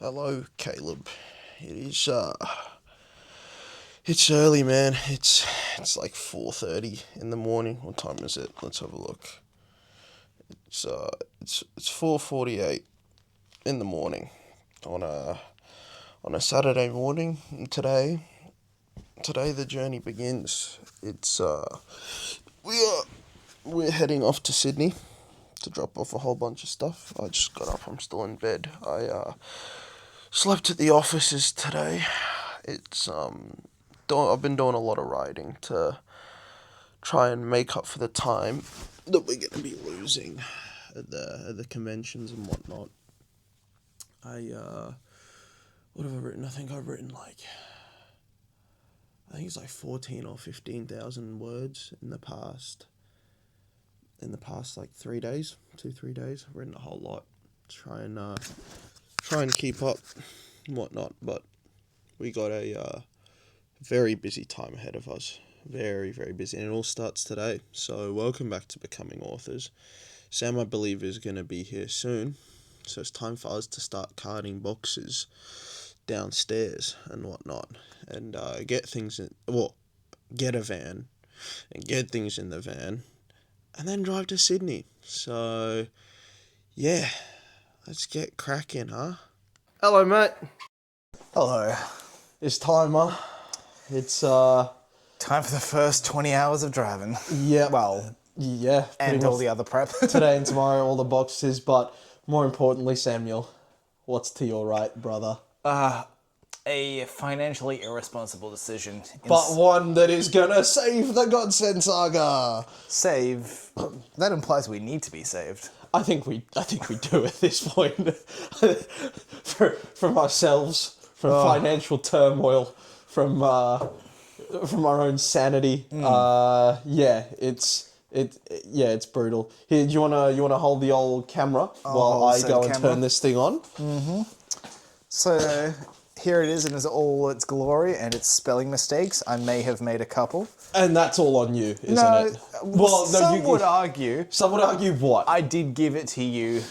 Hello, Caleb. It is it's early, man. It's like 4:30 in the morning. What time is it? Let's have a look. It's it's 4:48 in the morning on a Saturday morning. And today the journey begins. It's we're heading off to Sydney to drop off a whole bunch of stuff. I just got up. I'm still in bed. I slept at the offices today. I've been doing a lot of riding to try and make up for the time that we're gonna be losing at the conventions and whatnot. What have I written? I think it's like 14 or 15,000 words in the past like 3 days, 3 days. I've written a whole lot. Try and keep up and whatnot, but we got a very busy time ahead of us. Very, very busy, and it all starts today. So welcome back to Becoming Authors. Sam, I believe, is going to be here soon, so it's time for us to start carting boxes downstairs and whatnot, and get a van and get things in the van, and then drive to Sydney. So yeah, let's get cracking, huh? Hello, mate. Hello. It's time, huh? It's Time for the first 20 hours of driving. yeah. Well, Yeah, and all the other prep. today and tomorrow, all the boxes. But more importantly, Samuel, what's to your right, brother? A financially irresponsible decision. But one that is gonna save the Godsend Saga. Save. That implies we need to be saved. I think we do at this point. From ourselves, from financial turmoil, from our own sanity. It's brutal. Here, do you wanna hold the old camera while I go and turn this thing on? So here it is in all its glory and its spelling mistakes. I may have made a couple. And that's all on you, isn't it? Well, some would argue. Some would argue what? I did give it to you.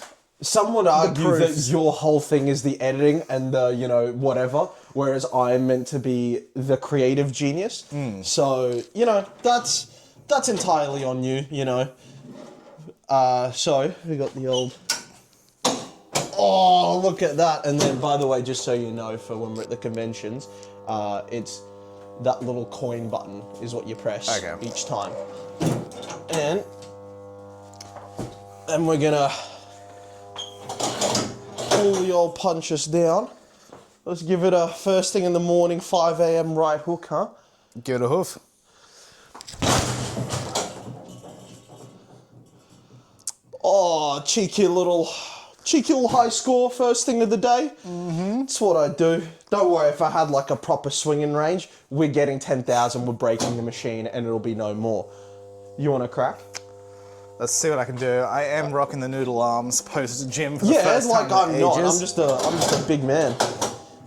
Some would argue that proofs. your whole thing is the editing and the, whatever, whereas I'm meant to be the creative genius. So, that's entirely on you, So, we got the old... Oh, look at that. And then, by the way, just so you know, for when we're at the conventions, it's that little coin button is what you press each time. And we're gonna pull the old punches down. Let's give it a first thing in the morning, 5 a.m. right hook, huh? Give it a hoof. Oh, cheeky little high score first thing of the day. That's what I do. Don't worry, if I had like a proper swinging range, we're getting 10,000, we're breaking the machine, and it'll be no more. You want to crack? Let's see what I can do. I am rocking the noodle arms post gym for the first time I'm in not. ages. I'm just a big man.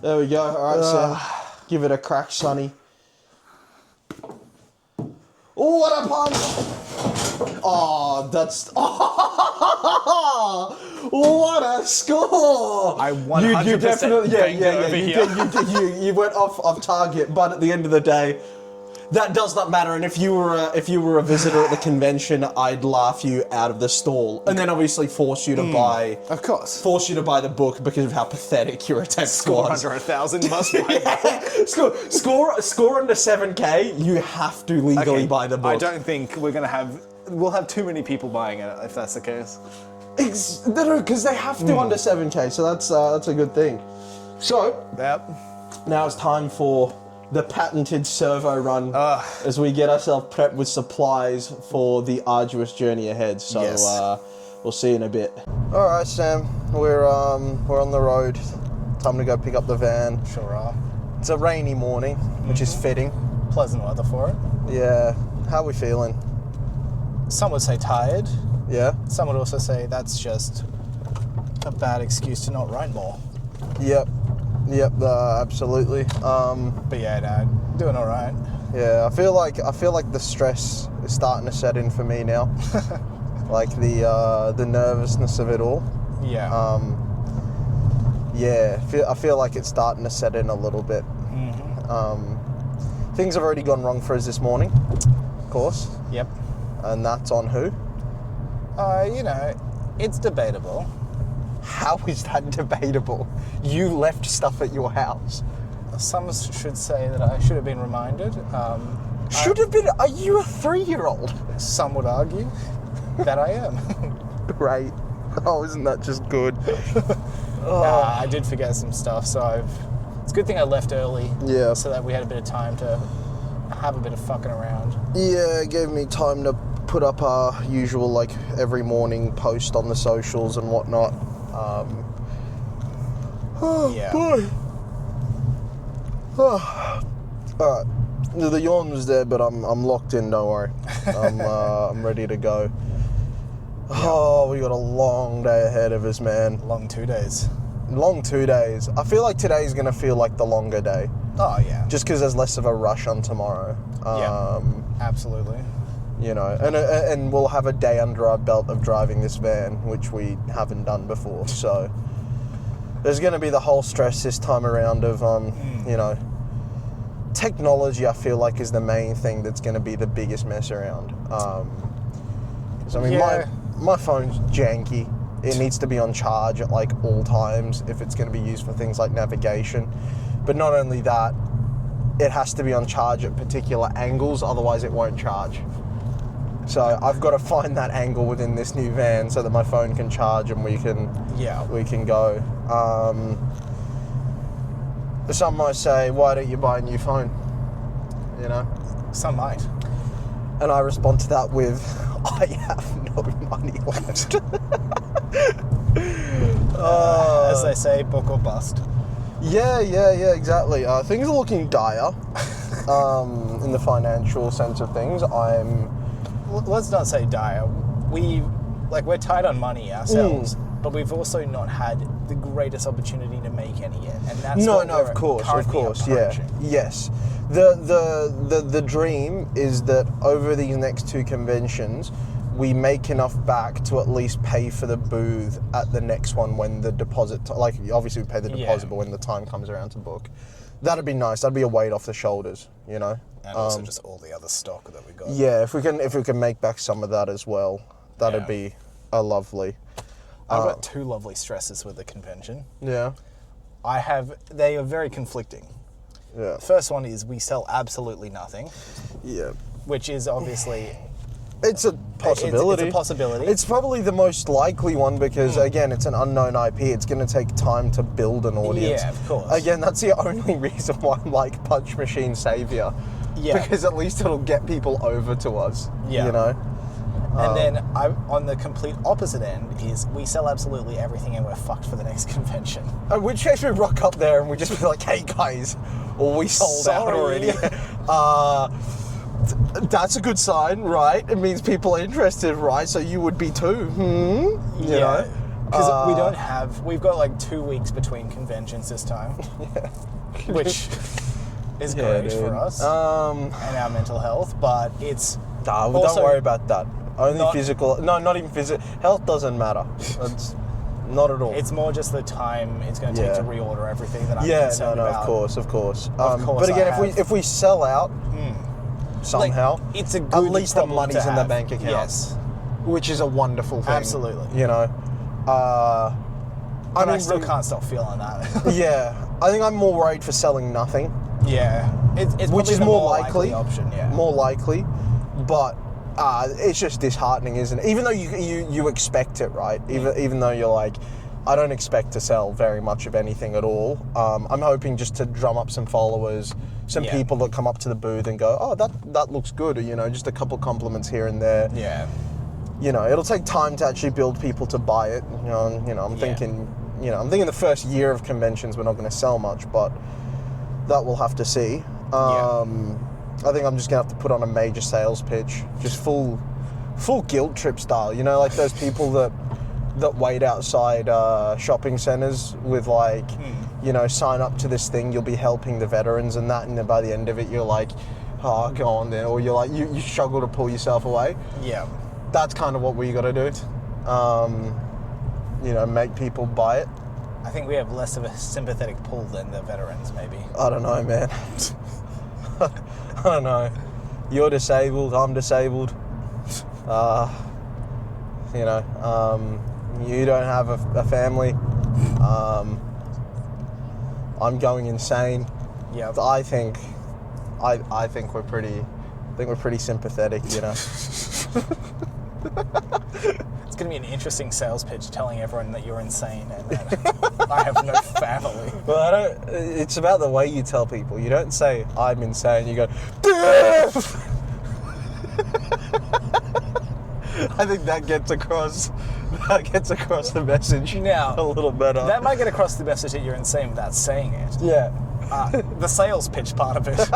There we go. All right, Sam. Give it a crack, sonny. Oh, what a punch! Oh, that's... what a score! I 100% You went off target, but at the end of the day, that does not matter. And if you were a visitor at the convention, I'd laugh you out of the stall, and then obviously force you to buy. Of course. Force you to buy the book because of how pathetic your attempt Score was. under 1,000 must buy. Score under 7K. You have to legally buy the book. I don't think we'll have too many people buying it if that's the case. No, because they have to under 7K, so that's a good thing. So, Yep. now it's time for the patented servo run as we get ourselves prepped with supplies for the arduous journey ahead. So, Yes. we'll see you in a bit. All right, Sam, we're on the road. Time to go pick up the van. Sure are. It's a rainy morning, which is fitting. Pleasant weather for it. Yeah. How are we feeling? Some would say tired. Yeah. Some would also say that's just a bad excuse to not write more. Yep, absolutely. But yeah, no, doing all right. Yeah, I feel like the stress is starting to set in for me now. Like the nervousness of it all. Yeah. I feel like it's starting to set in a little bit. Things have already gone wrong for us this morning, of course. Yep. And that's on who? It's debatable. How is that debatable? You left stuff at your house. Some should say that I should have been reminded. Should have been. Are you a 3-year-old? Some would argue that I am. Great. Oh, isn't that just good? I did forget some stuff, so it's a good thing I left early. Yeah. So that we had a bit of time to have a bit of fucking around. Yeah, it gave me time to put up our usual, like, every morning post on the socials and whatnot. Yeah. Boy. Alright. The yawn was there, but I'm locked in, don't worry. I'm ready to go. Oh, we got a long day ahead of us, man. Long 2 days. Long 2 days. I feel like today's going to feel like the longer day. Oh, yeah. Just because there's less of a rush on tomorrow. Absolutely. And we'll have a day under our belt of driving this van, which we haven't done before. So there's going to be the whole stress this time around of, technology, I feel like, is the main thing that's going to be the biggest mess around. My phone's janky. It needs to be on charge at like all times if it's going to be used for things like navigation. But not only that, it has to be on charge at particular angles, otherwise it won't charge. So I've got to find that angle within this new van so that my phone can charge and we can go. Some might say, why don't you buy a new phone? Some might. And I respond to that with, I have no money left. As they say, book or bust. Yeah, exactly. Things are looking dire in the financial sense of things. Let's not say dire. We're tight on money ourselves, but we've also not had the greatest opportunity to make any yet, and that's of course, yeah, yes. The dream is that over these next 2 conventions, we make enough back to at least pay for the booth at the next one when the deposit, obviously we pay the deposit, but when the time comes around to book, that'd be nice. That'd be a weight off the shoulders, And also just all the other stock that we got. Yeah, if we can make back some of that as well, that'd be a lovely. I've got 2 lovely stresses with the convention. Yeah. They are very conflicting. Yeah. The first one is we sell absolutely nothing. Yeah. Which is obviously... It's a possibility. It's a possibility. It's probably the most likely one because, again, it's an unknown IP. It's going to take time to build an audience. Yeah, of course. Again, that's the only reason why I'm like Punch Machine Savior. Yeah. Because at least it'll get people over to us. Yeah. And then on the complete opposite end is we sell absolutely everything and we're fucked for the next convention. In which case we rock up there and we just be like, hey guys, we sold out already. That's a good sign, right? It means people are interested, right? So you would be too. You know? Because we've got like 2 weeks between conventions this time. Which is great for us and our mental health, but it's... don't worry about that. Only physical. No, not even physical. Health doesn't matter. It's not at all. It's more just the time it's going to take to reorder everything that I'm concerned about. Of course. But again, if we sell out somehow, it's a good at least the money's in the bank account. Yes. Which is a wonderful thing. Absolutely. I still can't stop feeling that. Yeah. I think I'm more worried for selling nothing. Yeah. It's which is more likely option, more likely, but it's just disheartening, isn't it? Even though you expect it, right? Even though you're like, I don't expect to sell very much of anything at all. I'm hoping just to drum up some followers, some people that come up to the booth and go, oh, that looks good, or just a couple compliments here and there. Yeah. It'll take time to actually build people to buy it. I'm thinking the first year of conventions we're not going to sell much, but that we'll have to see. I think I'm just going to have to put on a major sales pitch, just full guilt trip style, like those people that wait outside shopping centres with like, sign up to this thing, you'll be helping the veterans and that, and then by the end of it you're like, oh, go on then, or you're like, you struggle to pull yourself away. Yeah. That's kind of what we got to do. Make people buy it. I think we have less of a sympathetic pull than the veterans, maybe. I don't know, man. I don't know. You're disabled, I'm disabled. You know, you don't have a family. I'm going insane. Yeah. I think we're pretty sympathetic, you know. It's going to be an interesting sales pitch telling everyone that you're insane and that I have no family. Well, it's about the way you tell people. You don't say, I'm insane. You go, I think that gets across the message Now, a little better. That might get across the message that you're insane without saying it. Yeah. The sales pitch part of it.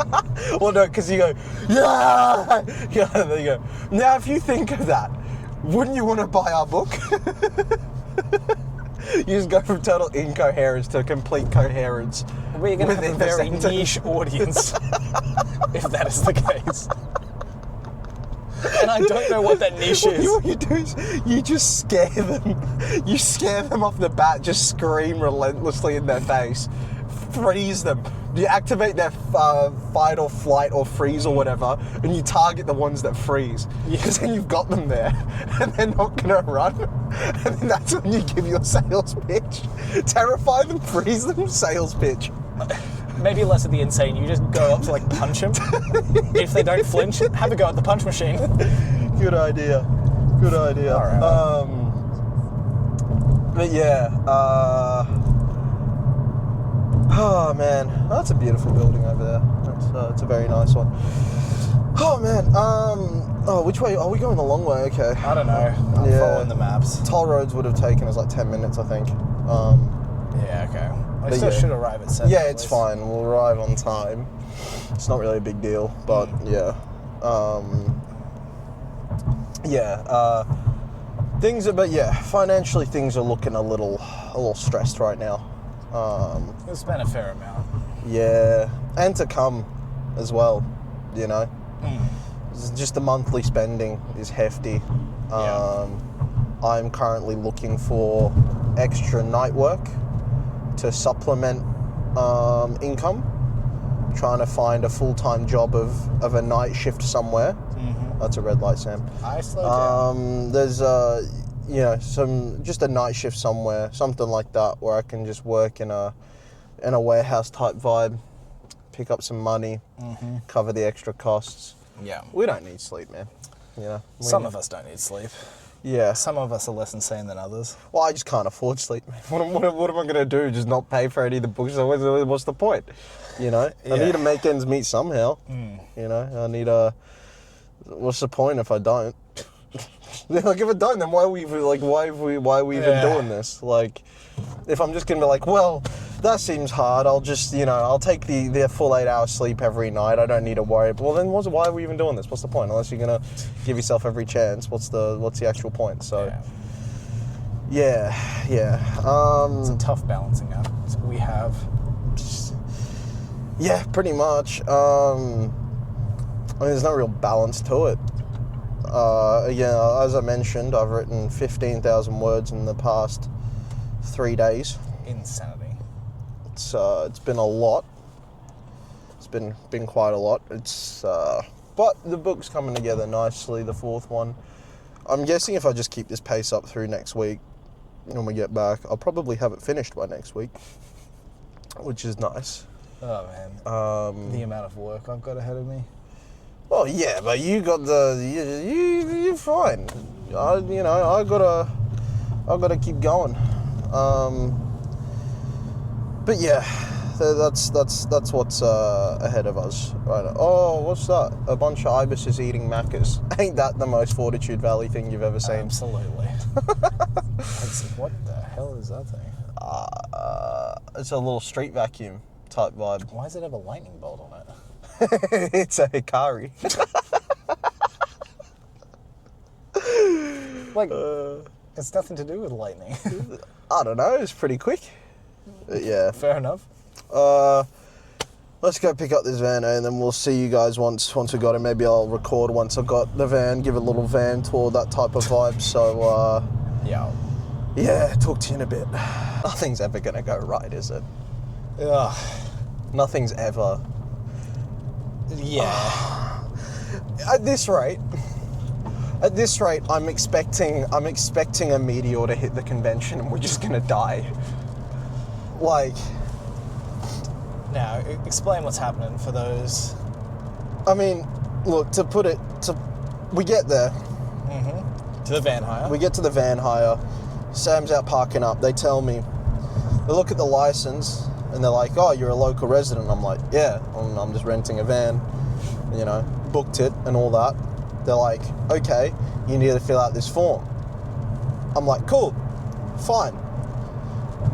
Well, no, because you go, yeah! Yeah, there you go. Now, if you think of that, wouldn't you want to buy our book? You just go from total incoherence to complete coherence. We're going to have a within the very sentence. niche audience if that is the case. And I don't know what that niche is. What you do is you just scare them. You scare them off the bat, just scream relentlessly in their face. Freeze them. You activate their fight or flight or freeze or whatever, and you target the ones that freeze. Because then you've got them there, and they're not going to run. And then that's when you give your sales pitch. Terrify them, freeze them, sales pitch. Maybe less of the insane. You just go up to like punch them. If they don't flinch, have a go at the punch machine. Good idea. Good idea. All right. But yeah. Oh man, that's a beautiful building over there. It's a very nice one. Oh man. Oh, which way? Are we going the long way? Okay. I don't know. I'm following the maps. Toll roads would have taken us like 10 minutes, I think. Yeah. Okay. I But still yeah. should arrive at 7. Yeah, it's fine. We'll arrive on time. It's not really a big deal, but yeah. Financially things are looking a little stressed right now. We'll spend a fair amount. Yeah, and to come as well, you know. Just the monthly spending is hefty. I'm currently looking for extra night work to supplement income. Trying to find a full-time job of a night shift somewhere. That's a red light, Sam. I slowed down. There's just a night shift somewhere, something like that, where I can just work in a warehouse type vibe, pick up some money, cover the extra costs. Yeah. We don't need sleep, man. You know. Some of us don't need sleep. Yeah. Some of us are less insane than others. Well, I just can't afford sleep, man. What am I going to do? Just not pay for any of the books? So what's the point? You know? Yeah. I need to make ends meet somehow. You know? I need a... What's the point if I don't? Like, if I don't, then why are we even doing this? Like, if I'm just going to be like, well, that seems hard, I'll just, I'll take the full 8 hours sleep every night, I don't need to worry. Well, then why are we even doing this? What's the point? Unless you're going to give yourself every chance, what's the actual point? So, yeah. It's a tough balancing act we have. Yeah, pretty much. There's no real balance to it. As I mentioned, I've written 15,000 words in the past 3 days. Insanity. It's been a lot. It's been quite a lot. But the book's coming together nicely, the 4th one. I'm guessing if I just keep this pace up through next week, when we get back, I'll probably have it finished by next week, which is nice. Oh man, the amount of work I've got ahead of me. Well, yeah, but you got you're fine. I gotta keep going. But yeah, that's what's ahead of us right now. Oh, what's that? A bunch of ibises eating Maccas. Ain't that the most Fortitude Valley thing you've ever seen? Absolutely. What the hell is that thing? It's a little street vacuum type vibe. Why does it have a lightning bolt on it? It's a Hikari. It's nothing to do with lightning. I don't know, it's pretty quick. But yeah. Fair enough. Let's go pick up this van and then we'll see you guys once we got it. Maybe I'll record once I've got the van, give it a little van tour, that type of vibe. So, Yeah. Yeah, talk to you in a bit. Nothing's ever gonna go right, is it? Ugh. Nothing's ever. Yeah. At this rate, I'm expecting a meteor to hit the convention and we're just gonna die. Like, Now, explain what's happening for those. I mean, look, we get there. To the van hire. We get to the van hire. Sam's out parking up. They tell me, they look at the license and they're like, "Oh, you're a local resident." I'm like, "Yeah, I'm just renting a van, you know, booked it and all that." They're like, "Okay, you need to fill out this form." I'm like, "Cool, fine."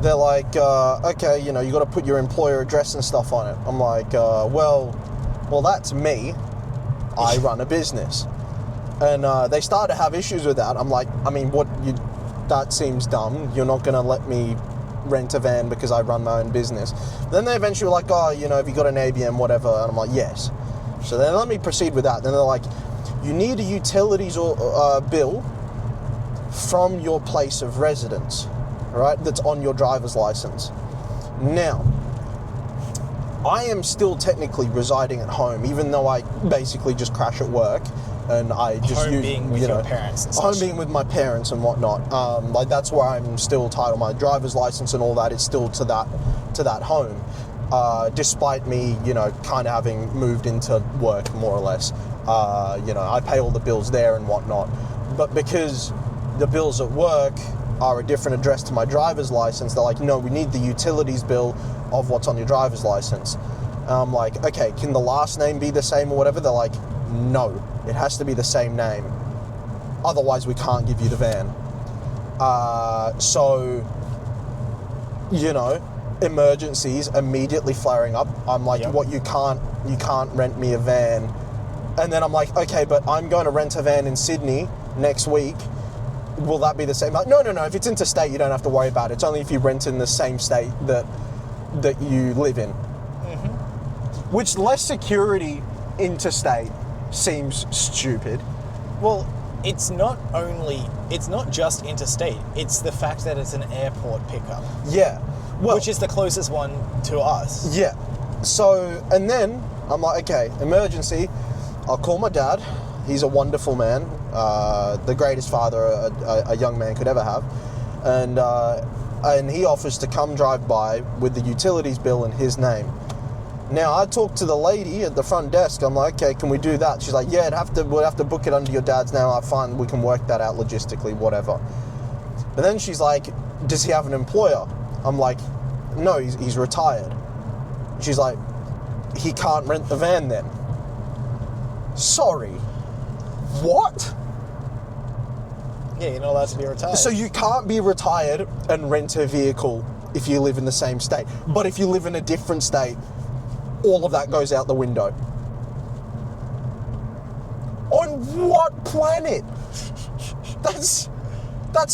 They're like, "Okay, you know, you got to put your employer address and stuff on it." I'm like, well, that's me. I run a business." And they started to have issues with that. I'm like, I mean, that seems dumb. You're not going to let me rent a van because I run my own business. Then they eventually were like, "Oh, you know, have you got an ABM, whatever?" And I'm like, "Yes." So then let me proceed with that. Then they're like, "You need a utilities bill from your place of residence, right? That's on your driver's license." Now, I am still technically residing at home, even though I basically just crash at work. And I just Home being with your parents and such. Home being with my parents and whatnot. Like, that's where I'm still titled. My driver's license and all that is still to that home, despite me, you know, kind of having moved into work more or less. You know, I pay all the bills there and whatnot, but because the bills at work are a different address to my driver's license, they're like, "No, we need the utilities bill of what's on your driver's license." And I'm like, "Okay, can the last name be the same or whatever?" They're like, "No, it has to be the same name. Otherwise, we can't give you the van." So, you know, emergencies immediately flaring up. I'm like, Yep. "What? You can't rent me a van?" And then I'm like, "Okay, but I'm going to rent a van in Sydney next week. Will that be the same?" Like, no. If it's interstate, you don't have to worry about it. It's only if you rent in the same state that you live in. Which, less security interstate seems stupid. Well, it's not just interstate, it's the fact that it's an airport pickup, Yeah. Well, which is the closest one to us. yeah. So, and then I'm like, okay, emergency. I'll call my dad. He's a wonderful man, the greatest father a young man could ever have, and he offers to come drive by with the utilities bill in his name. Now, I talked to the lady at the front desk. I'm like, "Okay, can we do that?" She's like, "Yeah, we'll have to book it under your dad's name." I find we can work that out logistically, whatever. But then she's like, "Does he have an employer?" I'm like, "No, he's retired." She's like, "He can't rent the van then." Sorry. What? Yeah, you're not allowed to be retired. So you can't be retired and rent a vehicle if you live in the same state. But if you live in a different state, all of that goes out the window. On what planet? That's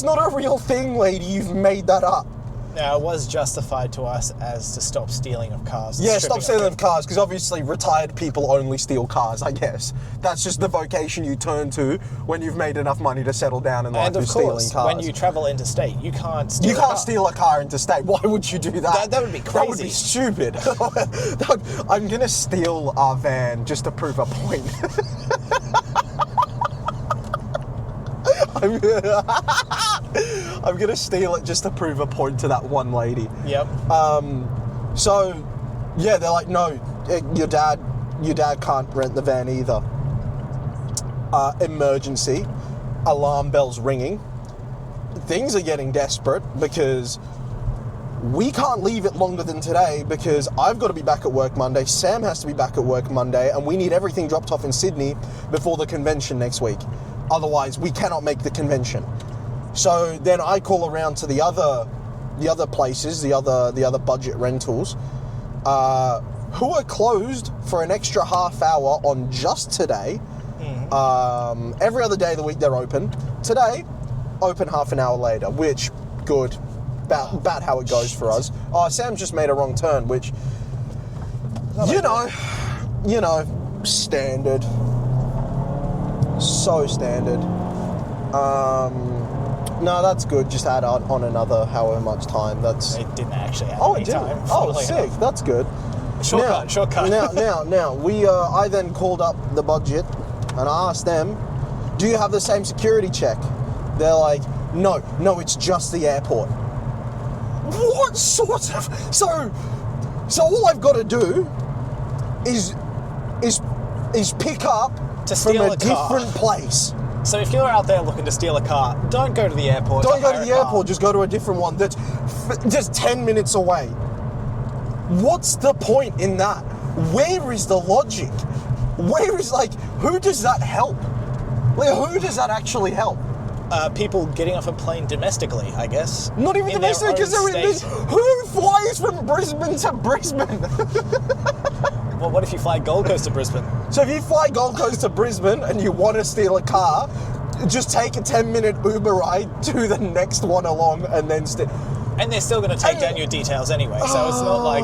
not a real thing, lady. You've made that up. Now, it was justified to us as to stop stealing of cars. Yeah, stop stealing of cars, because obviously retired people only steal cars, I guess. That's just the vocation you turn to when you've made enough money to settle down in life, And of is stealing course, cars. when you travel interstate, you can't steal You a can't car. steal a car interstate. Why would you do that? That would be That would be crazy. stupid. I'm going to steal our van just to prove a point. I'm gonna steal it just to prove a point to that one lady. Yep. So, yeah, they're like, "No, your dad can't rent the van either." Emergency, alarm bells ringing. Things are getting desperate because we can't leave it longer than today because I've got to be back at work Monday, Sam has to be back at work Monday, and we need everything dropped off in Sydney before the convention next week. Otherwise, we cannot make the convention. So then I call around to the other places, the other budget rentals, who are closed for an extra half hour on just today. Every other day of the week they're open. Today, open half an hour later, which good. About how it goes for us. Oh, Sam's just made a wrong turn, which, you know, standard. So standard. No, that's good. Just add on another however much time. That's. It didn't actually add Oh, any it didn't. time. Oh, funnily sick. enough. That's good. Shortcut. Now. I then called up the budget, and I asked them, "Do you have the same security check?" They're like, "No, it's just the airport." What sort of? So all I've got to do is pick up To from steal a a car. different place. So if you're out there looking to steal a car, don't go to the airport. Don't go to hire the a car. airport, just go to a different one that's just 10 minutes away. What's the point in that? Where is the logic? Who does that help? Like, who does that actually help? People getting off a plane domestically, I guess. Not even in their domestic, because own they're in state. who flies from Brisbane to Brisbane? Well, what if you fly Gold Coast to Brisbane? So if you fly Gold Coast to Brisbane and you want to steal a car, just take a 10-minute Uber ride to the next one along and then steal. And they're still going to take down your details anyway, so it's not like...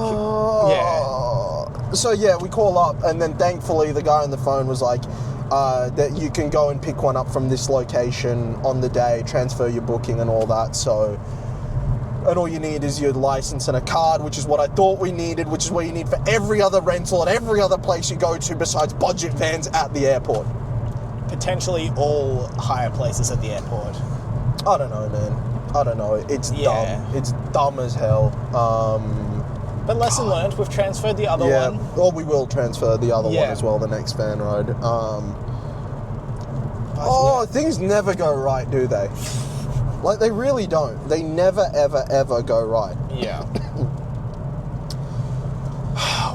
Yeah. So yeah, we call up, and then thankfully the guy on the phone was like, that you can go and pick one up from this location on the day, transfer your booking and all that. So, and all you need is your license and a card, which is what I thought we needed, which is what you need for every other rental and every other place you go to besides budget vans at the airport. Potentially all higher places at the airport. I don't know, man. I don't know. It's dumb. It's dumb as hell. But lesson learned, we've transferred the other one. Or we will transfer the other one as well, the next van ride. Things never go right, do they? Like, they really don't. They never, ever, ever go right. Yeah.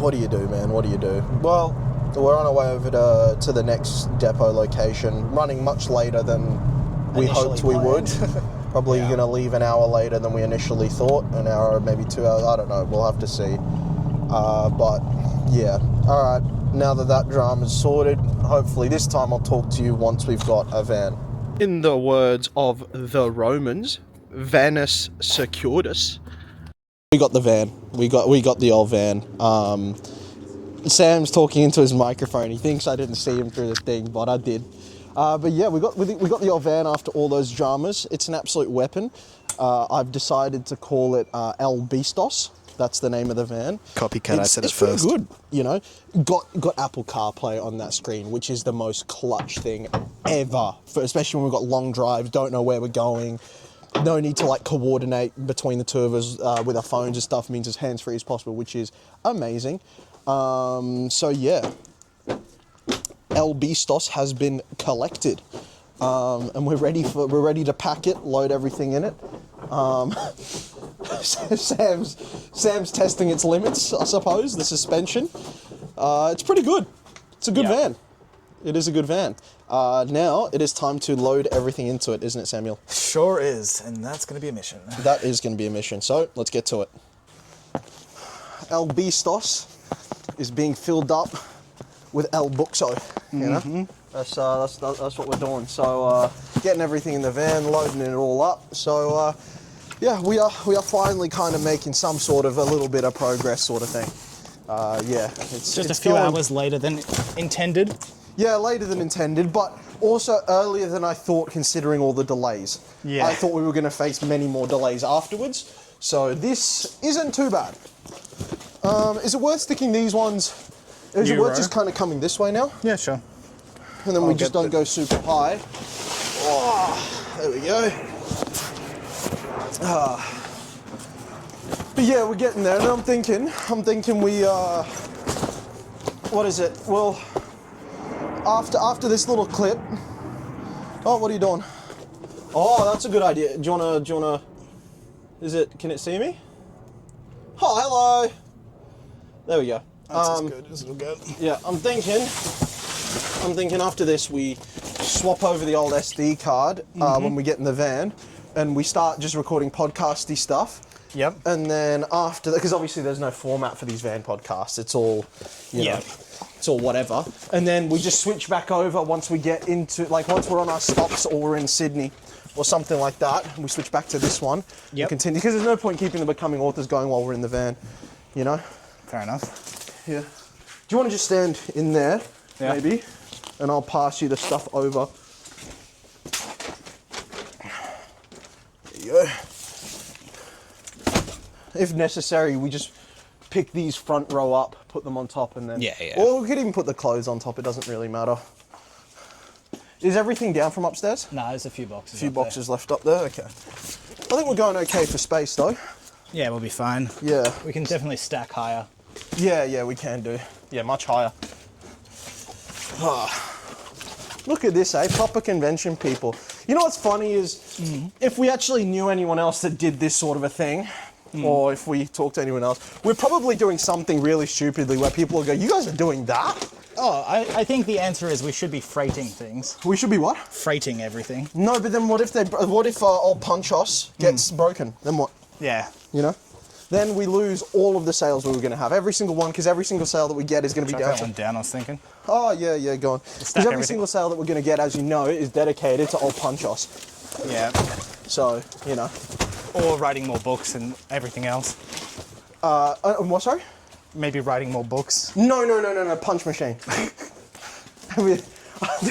What do you do, man? What do you do? Well, we're on our way over to the next depot location, running much later than we hoped we would. Probably going to leave an hour later than we initially thought. An hour, maybe 2 hours. I don't know. We'll have to see. But, yeah. All right. Now that drama's sorted, hopefully this time I'll talk to you once we've got a van. In the words of the Romans, Vanus Securus. We got the van. We got the old van. Sam's talking into his microphone. He thinks I didn't see him through the thing, but I did. But yeah, we got the old van after all those dramas. It's an absolute weapon. I've decided to call it El Bistos. That's the name of the van. Copycat, I said it pretty first. Good, you know. Got Apple CarPlay on that screen, which is the most clutch thing ever. Especially when we've got long drives, don't know where we're going. No need to like coordinate between the two of us with our phones and stuff. Means as hands-free as possible, which is amazing. So yeah. El Bistos has been collected, and we're ready to pack it, load everything in it. Sam's testing its limits, I suppose. The suspension, it's pretty good. It's a good van. It is a good van. Now it is time to load everything into it, isn't it, Samuel? Sure is, and that's going to be a mission. That is going to be a mission. So let's get to it. El Bistos is being filled up with El Buxo, you know? That's what we're doing. So getting everything in the van, loading it all up. So yeah, we are finally kind of making some sort of a little bit of progress, sort of thing. It's Just a few hours later than intended. Yeah, later than intended, but also earlier than I thought, considering all the delays. Yeah. I thought we were going to face many more delays afterwards. So this isn't too bad. Is it worth sticking these ones? Is it worth just kind of coming this way now? Yeah, sure. And then we just don't go super high. Oh, there we go. But yeah, we're getting there. And I'm thinking we, what is it? Well, after this little clip. Oh, what are you doing? Oh, that's a good idea. Do you wanna, can it see me? Oh, hello. There we go. That's as good as it'll get. Yeah, I'm thinking after this we swap over the old SD card when we get in the van, and we start just recording podcasty stuff. Yep. And then after that, because obviously there's no format for these van podcasts, it's all, you know, it's all whatever. And then we just switch back over once we get into, like once we're on our stops or we're in Sydney or something like that, we switch back to this one and continue, because there's no point keeping the Becoming Authors going while we're in the van, you know? Fair enough. Yeah. Do you want to just stand in there, maybe? And I'll pass you the stuff over. if necessary, we just pick these front row up, put them on top, and then... Yeah, yeah. Or we could even put the clothes on top. It doesn't really matter. Is everything down from upstairs? No, there's a few boxes. A few boxes left up there. Okay. I think we're going okay for space, though. Yeah, we'll be fine. Yeah. We can definitely stack higher. Yeah, we can do. Yeah, much higher. Look at this, eh? Proper convention people. You know what's funny is, if we actually knew anyone else that did this sort of a thing, or if we talked to anyone else, we're probably doing something really stupidly where people will go, you guys are doing that? Oh, I think the answer is we should be freighting things. We should be what? Freighting everything. No, but then what if old Punchos gets broken? Then what? Yeah. You know? Then we lose all of the sales we were going to have. Every single one, because every single sale that we get is going to be Chuck down. that one down, I was thinking. Oh, yeah, go on. Because every everything. single sale that we're going to get, as you know, is dedicated to old Punchos. Yeah. So, you know. Or writing more books and everything else. What, sorry? Maybe writing more books. No, punch machine. I mean,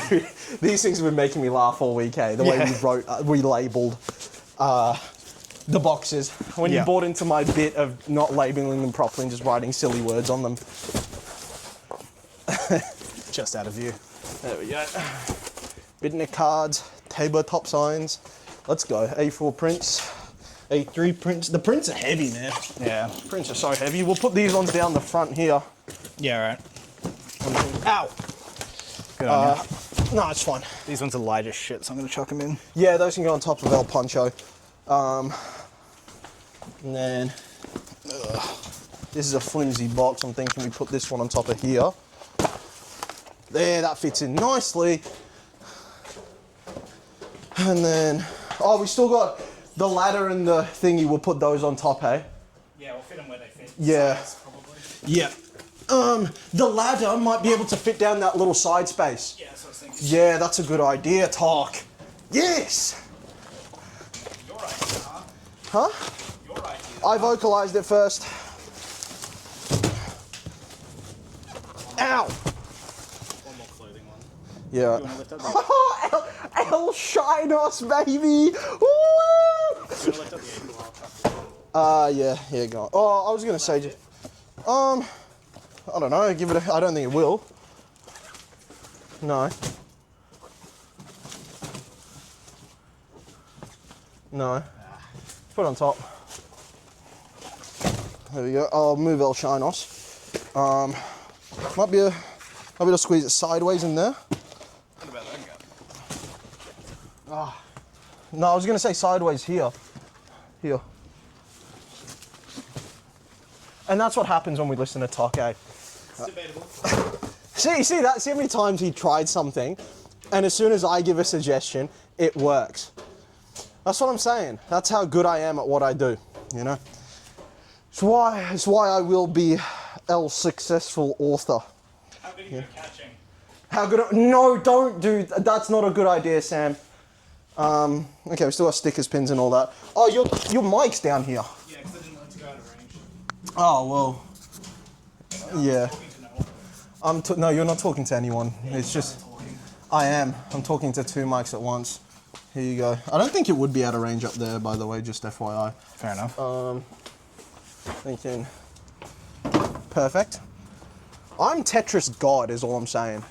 dude, these things have been making me laugh all week, eh? The way we labelled the boxes. When you bought into my bit of not labelling them properly and just writing silly words on them. Just out of view. There we go. Bitnik cards, tabletop signs. Let's go. A4 prints, A3 prints. The prints are heavy, man. Yeah. Prints are so heavy. We'll put these ones down the front here. Yeah, right. Ow! Good on you. No, it's fine. These ones are light as shit, so I'm going to chuck them in. Yeah, those can go on top of El Poncho. And then this is a flimsy box. I'm thinking we put this one on top of here. There, that fits in nicely. And then, we still got the ladder and the thingy. We'll put those on top, hey? Yeah, we'll fit them where they fit. Yeah. Size, probably. Yeah. The ladder might be able to fit down that little side space. Yeah, that's what I was thinking. Yeah, that's a good idea, Talk. Yes! Your idea, Huh? Your idea. I vocalized it first. Ow! One more clothing one. Yeah. You want to lift up the El Shinos, baby! Woo! lift up the ankle? Yeah, go on. Oh, I was gonna say, just, I don't know, give it a, I don't think it will. No. No. Put it on top. There we go. I'll move El Shinos. Might be able to squeeze it sideways in there. What about that guy? No, I was gonna say sideways here. Here. And that's what happens when we listen to Talk, eh? It's debatable. See how many times he tried something, and as soon as I give a suggestion, it works. That's what I'm saying. That's how good I am at what I do, you know? It's why I will be El successful author. How good are you at catching? How good? No, don't do. That's not a good idea, Sam. Okay, we still got stickers, pins, and all that. Oh, your mic's down here. Yeah, because I didn't want it to go out of range. Oh well. Yeah. Talking to no one. No, you're not talking to anyone. It's just. I am. I'm talking to two mics at once. Here you go. I don't think it would be out of range up there, by the way, just FYI. Fair enough. Thinking. Perfect. I'm Tetris God, is all I'm saying.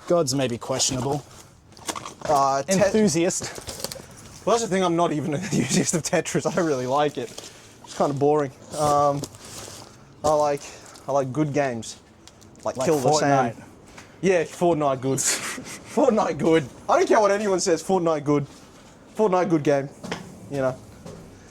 God's maybe questionable. Enthusiast. Well, that's the thing, I'm not even an enthusiast of Tetris. I don't really like it. It's kind of boring. I like good games. Like Kill the Sam. Fortnite. Yeah, Fortnite good. Fortnite good. I don't care what anyone says, Fortnite good. Fortnite good game. You know.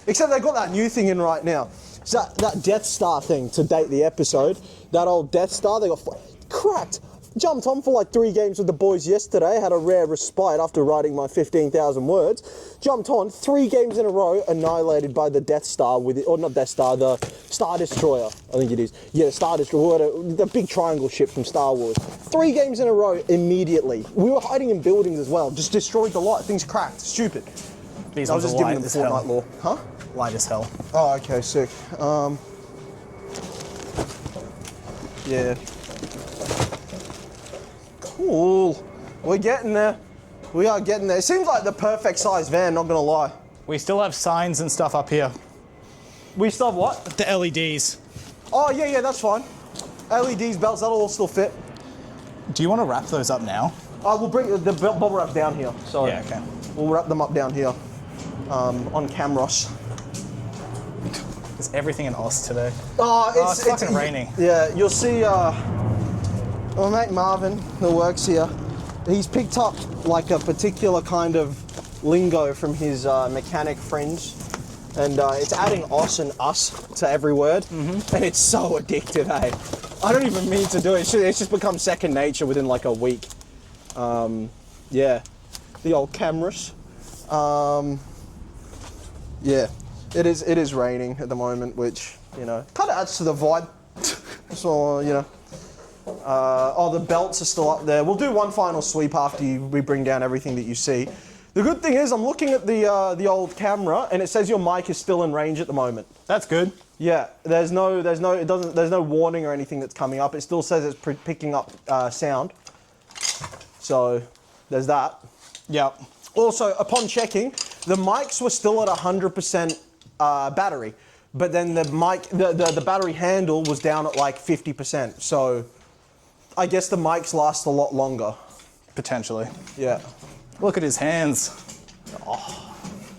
Except they've got that new thing in right now. It's that Death Star thing, to date the episode. That old Death Star, they got cracked. Jumped on for like 3 games with the boys yesterday, had a rare respite after writing my 15,000 words. Jumped on 3 games in a row, annihilated by the Death Star with it, or not Death Star, the Star Destroyer, I think it is. Yeah, the Star Destroyer, the big triangle ship from Star Wars. 3 games in a row immediately. We were hiding in buildings as well, just destroyed the lot. Things cracked, stupid. These I was ones just are giving light them as Fortnite hell. lore. Huh? Light as hell. Oh, okay, sick. Yeah. Cool. We're getting there. We are getting there. It seems like the perfect size van, not gonna lie. We still have signs and stuff up here. We still have what? The LEDs. Oh, yeah, that's fine. LEDs, belts, that'll all still fit. Do you want to wrap those up now? We'll bring the bubble wrap down here. So Yeah, okay. we'll wrap them up down here on cameras. Is everything in Oz today? It's fucking raining. Yeah, you'll see my mate Marvin, who works here, he's picked up like a particular kind of lingo from his mechanic friends. And it's adding os and us to every word, and it's so addictive, hey? I don't even mean to do it. It's just become second nature within like a week. Yeah, the old cameras. Yeah, it is raining at the moment, which, you know, kind of adds to the vibe. So, you know. The belts are still up there. We'll do one final sweep after we bring down everything that you see. The good thing is, I'm looking at the old camera, and it says your mic is still in range at the moment. That's good. Yeah, there's no warning or anything that's coming up. It still says it's picking up sound. So there's that. Yep. Also, upon checking, the mics were still at 100% battery, but then the battery handle was down at like 50%. So I guess the mics last a lot longer. Potentially. Yeah. Look at his hands. Oh,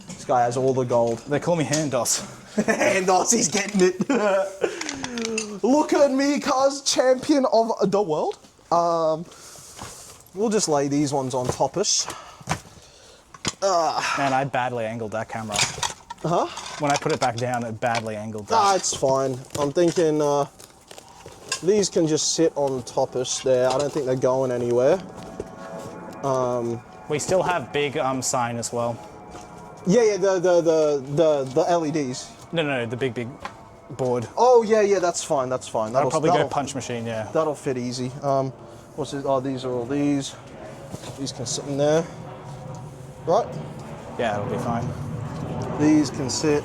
this guy has all the gold. They call me Handos. Handos, he's getting it. Look at me, cuz champion of the world. We'll just lay these ones on top us. Man, I badly angled that camera. Huh? When I put it back down, it badly angled that. It's fine. I'm thinking these can just sit on top us there. I don't think they're going anywhere. We still have big sign as well. Yeah, the LEDs. No, the big board. Oh yeah, that's fine. That'll probably go punch machine, yeah. That'll fit easy. What's this? Oh, these are all these. These can sit in there. Right? Yeah, it'll be fine. These can sit.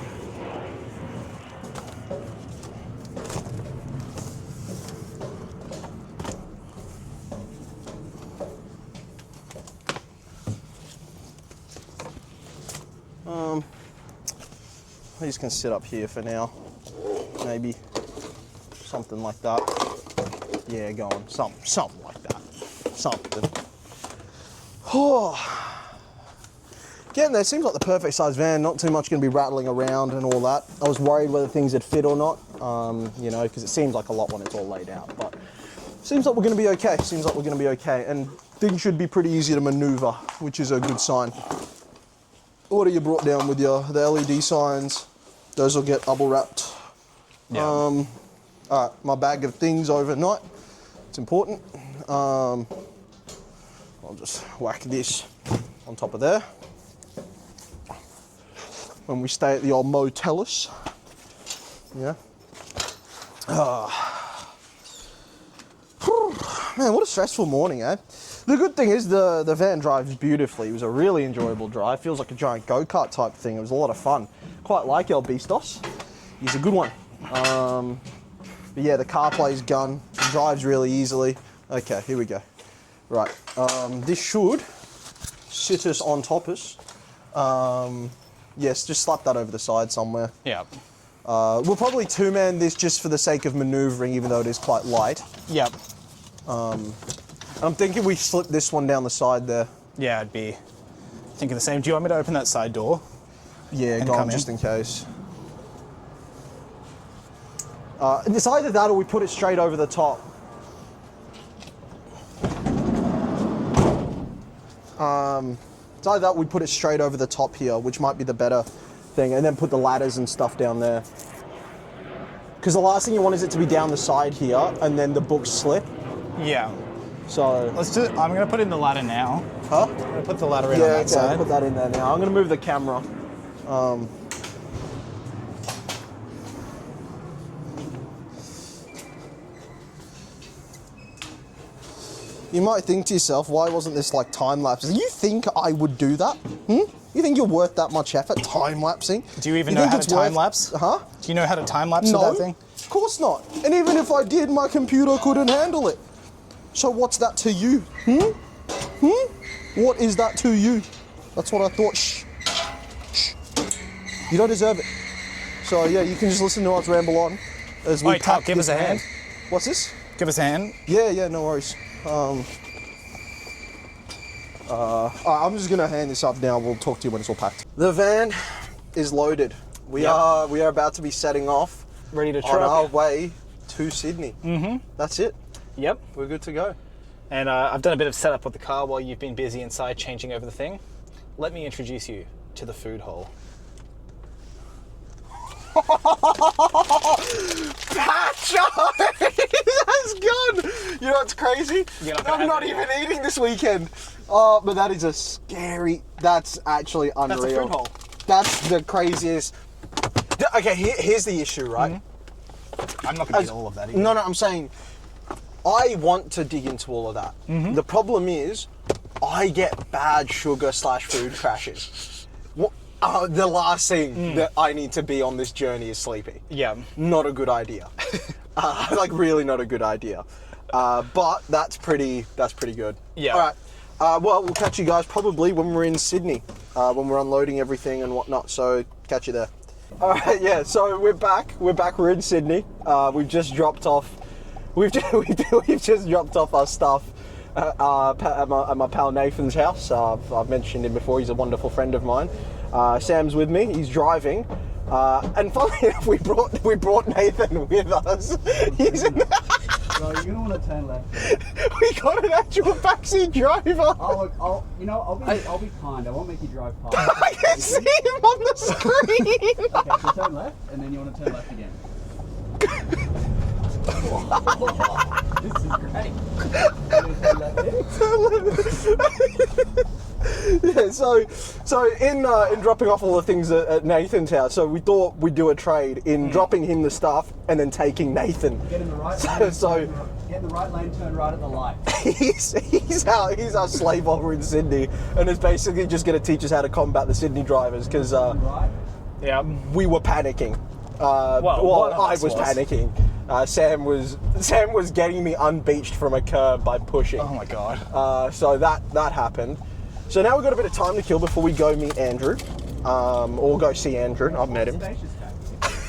These can sit up here for now. Maybe something like that. Yeah, go on. Something like that. Something. Oh. Getting there. Seems like the perfect size van. Not too much going to be rattling around and all that. I was worried whether things would fit or not. You know, because it seems like a lot when it's all laid out. But seems like we're going to be okay. And things should be pretty easy to maneuver, which is a good sign. What are you brought down with you? The LED signs. Those will get bubble wrapped. Yeah. All right, my bag of things overnight. It's important. I'll just whack this on top of there. When we stay at the old Motellus. Yeah. Man, what a stressful morning, eh? The good thing is the van drives beautifully. It was a really enjoyable drive. Feels like a giant go-kart type thing. It was a lot of fun. Quite like El Bistos. He's a good one. But yeah, the car plays gun. It drives really easily. Okay, here we go. Right. This should sit us on top us. Yes, just slap that over the side somewhere. Yeah. We'll probably two-man this just for the sake of manoeuvring, even though it is quite light. Yep. I'm thinking we slip this one down the side there. Yeah, I'd be thinking the same. Do you want me to open that side door? Yeah, go on, just in case. It's either that or we put it straight over the top. It's either that or we put it straight over the top here, which might be the better thing, and then put the ladders and stuff down there. Because the last thing you want is it to be down the side here, and then the books slip. Yeah. So Let's do it. I'm going to put in the ladder now. Huh? I'm going to put the ladder in on that side. Put that in there now. I'm going to move the camera. You might think to yourself, why wasn't this like time lapse? You think I would do that? You think you're worth that much effort time lapsing? Do you even know how to time lapse? Huh? Do you know how to time lapse No, with that thing? of course not. And even if I did, my computer couldn't handle it. So what's that to you? What is that to you? That's what I thought. Shh. You don't deserve it. So yeah, you can just listen to us ramble on as we Wait, Tal, pack give this us a van. hand. What's this? Give us a hand. Yeah, no worries. I'm just gonna hand this up now. We'll talk to you when it's all packed. The van is loaded. We are about to be setting off. Ready to on truck. our way to Sydney. Mm-hmm. That's it. Yep. We're good to go. And I've done a bit of setup with the car while you've been busy inside changing over the thing. Let me introduce you to the food hole. Pacho! That's good! You know what's crazy? I'm not even eating this weekend. Oh, but that is a scary... That's actually unreal. That's a food hole. That's the craziest... Okay, here's the issue, right? Mm-hmm. I'm not going to eat all of that either. No, I'm saying... I want to dig into all of that. Mm-hmm. The problem is, I get bad sugar/food crashes. The last thing that I need to be on this journey is sleepy. Yeah. Not a good idea. Like really not a good idea. But that's pretty good. Yeah. All right. Well, we'll catch you guys probably when we're in Sydney, when we're unloading everything and whatnot. So catch you there. All right. Yeah. So we're back. We're in Sydney. We've just dropped off. We've just dropped off our stuff at my pal Nathan's house. I've mentioned him before. He's a wonderful friend of mine. Sam's with me. He's driving, and funnily enough, we brought Nathan with us. He's in So you're gonna want to turn left. We got an actual backseat driver. Oh look, I'll be kind. I won't make you drive past. I can see him on the screen. Okay, so turn left, and then you want to turn left again. This is great. Yeah, so in dropping off all the things at Nathan's house, so we thought we'd do a trade in dropping him the stuff and then taking Nathan. Get in the right lane. So Get in the right lane, turn right at the light. he's our slave holder in Sydney, and is basically just going to teach us how to combat the Sydney drivers because Right. Yeah. we were panicking. one of I us was panicking. Sam was getting me unbeached from a curb by pushing. Oh my god. So that happened. So now we've got a bit of time to kill before we go meet Andrew, or go see Andrew. I've met him. Spacious back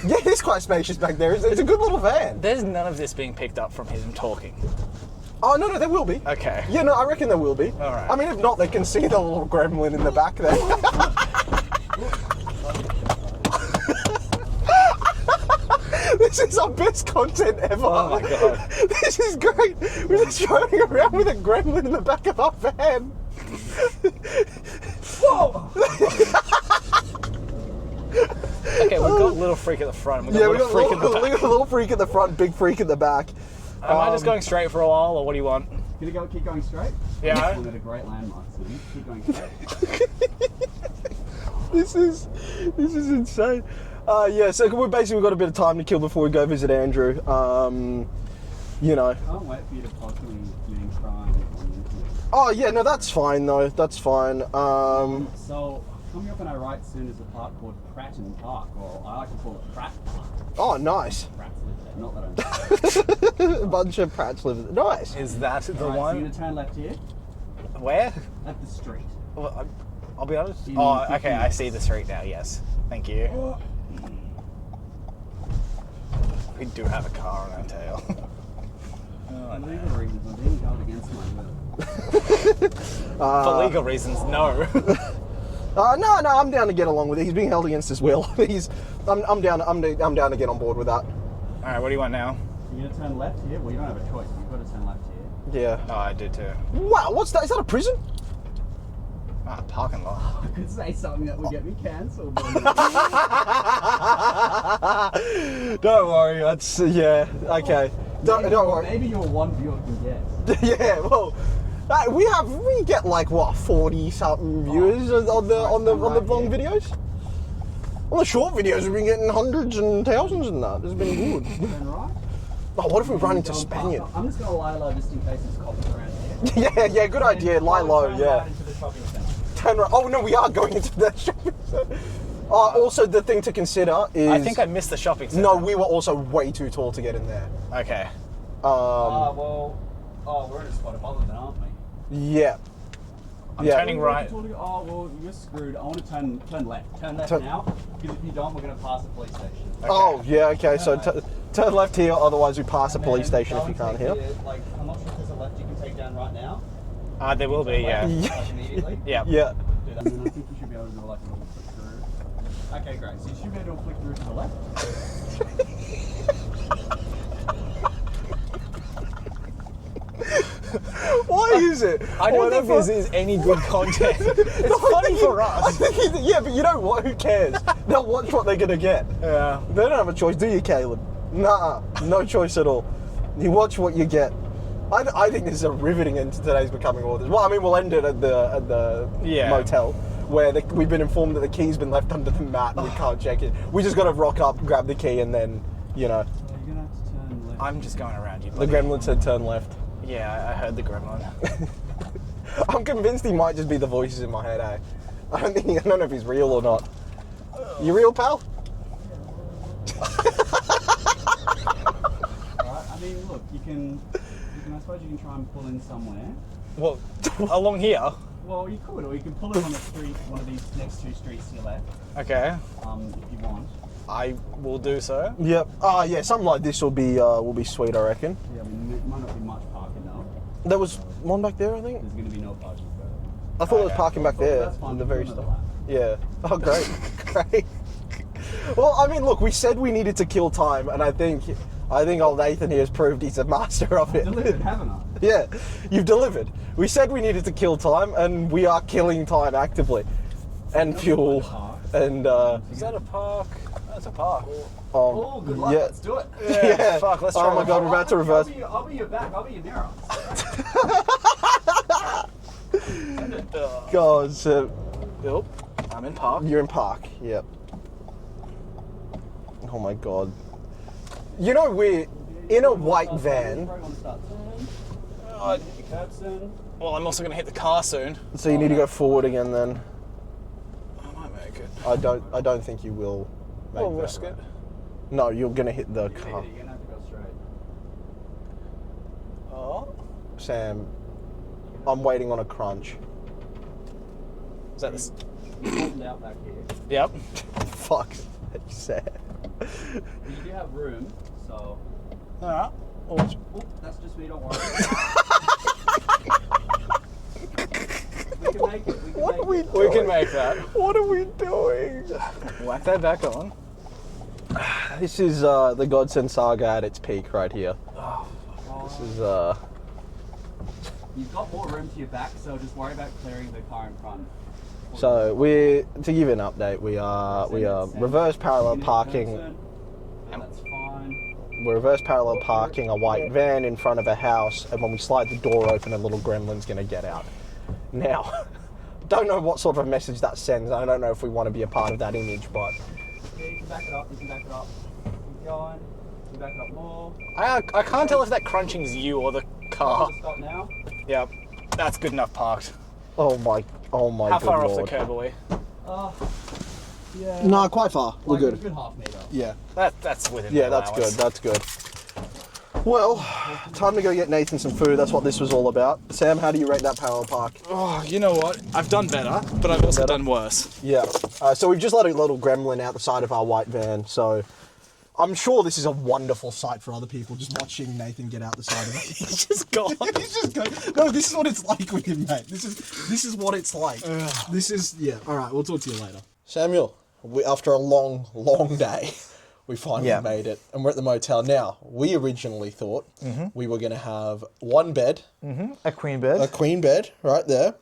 here. Yeah, it is quite spacious back there. It's a good little van. There's none of this being picked up from him talking. Oh no, there will be. Okay. Yeah, no, I reckon there will be. All right. I mean, if not, they can see the little gremlin in the back there. This is our best content ever. Oh my god. This is great. We're just driving around with a gremlin in the back of our van. Whoa! Okay, we've got a little freak at the front. We've got a little freak at the back. We got a little freak at the front, big freak at the back. Am I just going straight for a while, or what do you want? Keep going straight? Yeah. I'm at a great landmark, so you keep going straight. This is insane. Yeah, so we've basically got a bit of time to kill before we go visit Andrew. You know. I can't wait for you to post me committing crime on the internet. Oh yeah, no, that's fine though. That's fine. So, coming up on our right soon is a park called Pratton Park, or I like to call it Pratt Park. Oh, nice. Prats live there, not that I'm A bunch of Pratts live. Nice. Is that the Alright, so you're one? gonna turn left here, Where? at the street. Well, I'll be honest. In Oh, 50 okay, I minutes. see the street now, yes. Thank you. We do have a car on our tail. For legal reasons, I'm being held against my will. For legal reasons, no. No, I'm down to get along with it. He's being held against his will. I'm down to get on board with that. Alright, what do you want now? You're gonna turn left here? Well, you don't have a choice. You've got to turn left here. Yeah. Oh, I did too. Wow, what's that? Is that a prison? Ah, parking lot. I could say something that would get me cancelled. Don't worry. That's yeah. Okay. Don't worry. Maybe you're one viewer can get. Yeah. Well, we get like what 40 something viewers on the long videos. On the short videos, we've been getting hundreds and thousands and that. It's been good. Turn right. Oh, what if we run into Spaniard? I'm just gonna lie low just in case there's cops around here. Yeah, good idea. Lie low, Turn yeah. right into the shopping centre. Turn right. Oh no, we are going into the shopping centre. Also, the thing to consider is I think I missed the shopping centre. no, we were also way too tall to get in there. Okay. We're in a spot above them, aren't we? Yeah. I'm Yeah. turning right. Oh, well, you're screwed. I want to turn left. Turn left now, because if you don't, we're going to pass the police station. Oh, yeah, okay. So turn left here, otherwise we pass the And police then station go if you and can't take hear. the, like, I'm not sure if there's a left you can take down right now. There will be, yeah. Like immediately. Yeah. Yeah. Do that. And then I think you should be able to do like a little flick through. Okay, great. So you should be able to flick through to the left. Why is it? I don't think Whatever- this is any good content. It's funny for I us. think yeah, but you know what? Who cares? They'll watch what they're gonna get. Yeah. They don't have a choice, do you, Caleb? Nah, no choice at all. You watch what you get. I think this is a riveting end to today's Becoming Authors. Well, I mean, we'll end it at the Yeah. motel where we've been informed that the key's been left under the mat and we can't check it. We just got to rock up, grab the key, and then, you know, So you're going to have to turn left. I'm just going around you, the buddy. gremlin said turn left. Yeah, I heard the gremlin. I'm convinced he might just be the voices in my head, eh? I don't know if he's real or not. You real, pal? Alright, I mean, look, you can, I suppose you can try and pull in somewhere. Well, along here. Well, you could, or you can pull in on the street, one of these next two streets to your left, Okay. if you want. I will do so. Yep. Yeah, something like this will be sweet, I reckon. Yeah, I mean, it might not be much parking though. There was one back there, I think. There's going to be no parking further. I thought there was Okay. parking back there That's fine, in the we'll very do start. another lap. Yeah. Oh, great. Great. Well, I mean, look, we said we needed to kill time, and I think old Nathan here has proved he's a master of it. Delivered, haven't I? Yeah, you've delivered. We said we needed to kill time, and we are killing time actively. And fuel. And, Is that a park? That's a park. Oh, good luck, yeah. let's do it. Yeah. Fuck, let's try Oh my one. god, we're about to reverse. I'll be your back, I'll be your mirror. God, so Yep. I'm in park. you're in park. Yep. Oh my god. You know, we're in a white van, Well, I'm also going to hit the car soon. so you need to go forward again then. I might make it. I don't think you will make We'll that. risk it. No, you're gonna hit the You're car. going to have to go straight. Oh. Sam, I'm waiting on a crunch. Is that this? Hold out back here. Yep. Fuck, Sam. You do have room, so. Alright. Oop, that's just me, don't worry. We can make it. What are we We can make that. What are we doing? Whack that back on. This is the Godsend Saga at its peak right here. This is You've got more room to your back, so just worry about clearing the car in front. so to give you an update, we are reverse parallel parking. That's fine. We're reverse parallel parking a white van in front of a house, and when we slide the door open, a little gremlin's gonna get out. Now, don't know what sort of message that sends. I don't know if we want to be a part of that image, but Yeah, you can back it up, you can back it up. Keep going. You can back it up more. I can't tell if that crunching's you or the car. Just stop now. Yep. That's good enough parked. oh my How good far off lord. the curb are we? Yeah. No, quite far. We're Like a good. good half meter. Yeah. That's within Yeah, the that's good. allowance. That's good. Well, time to go get Nathan some food. That's what this was all about. Sam, how do you rate that parallel park? Oh, you know what? I've done better, but I've also Better? done worse. Yeah. So we've just let a little gremlin out the side of our white van. So I'm sure this is a wonderful sight for other people, just watching Nathan get out the side of it. He's just gone. He's just going, no, this is what it's like with him, mate. This is what it's like. This is, yeah. All right, we'll talk to you later. Samuel, after a long, long day, we finally made it, and we're at the motel. Now, we originally thought we were going to have one bed, A queen bed. a queen bed right there,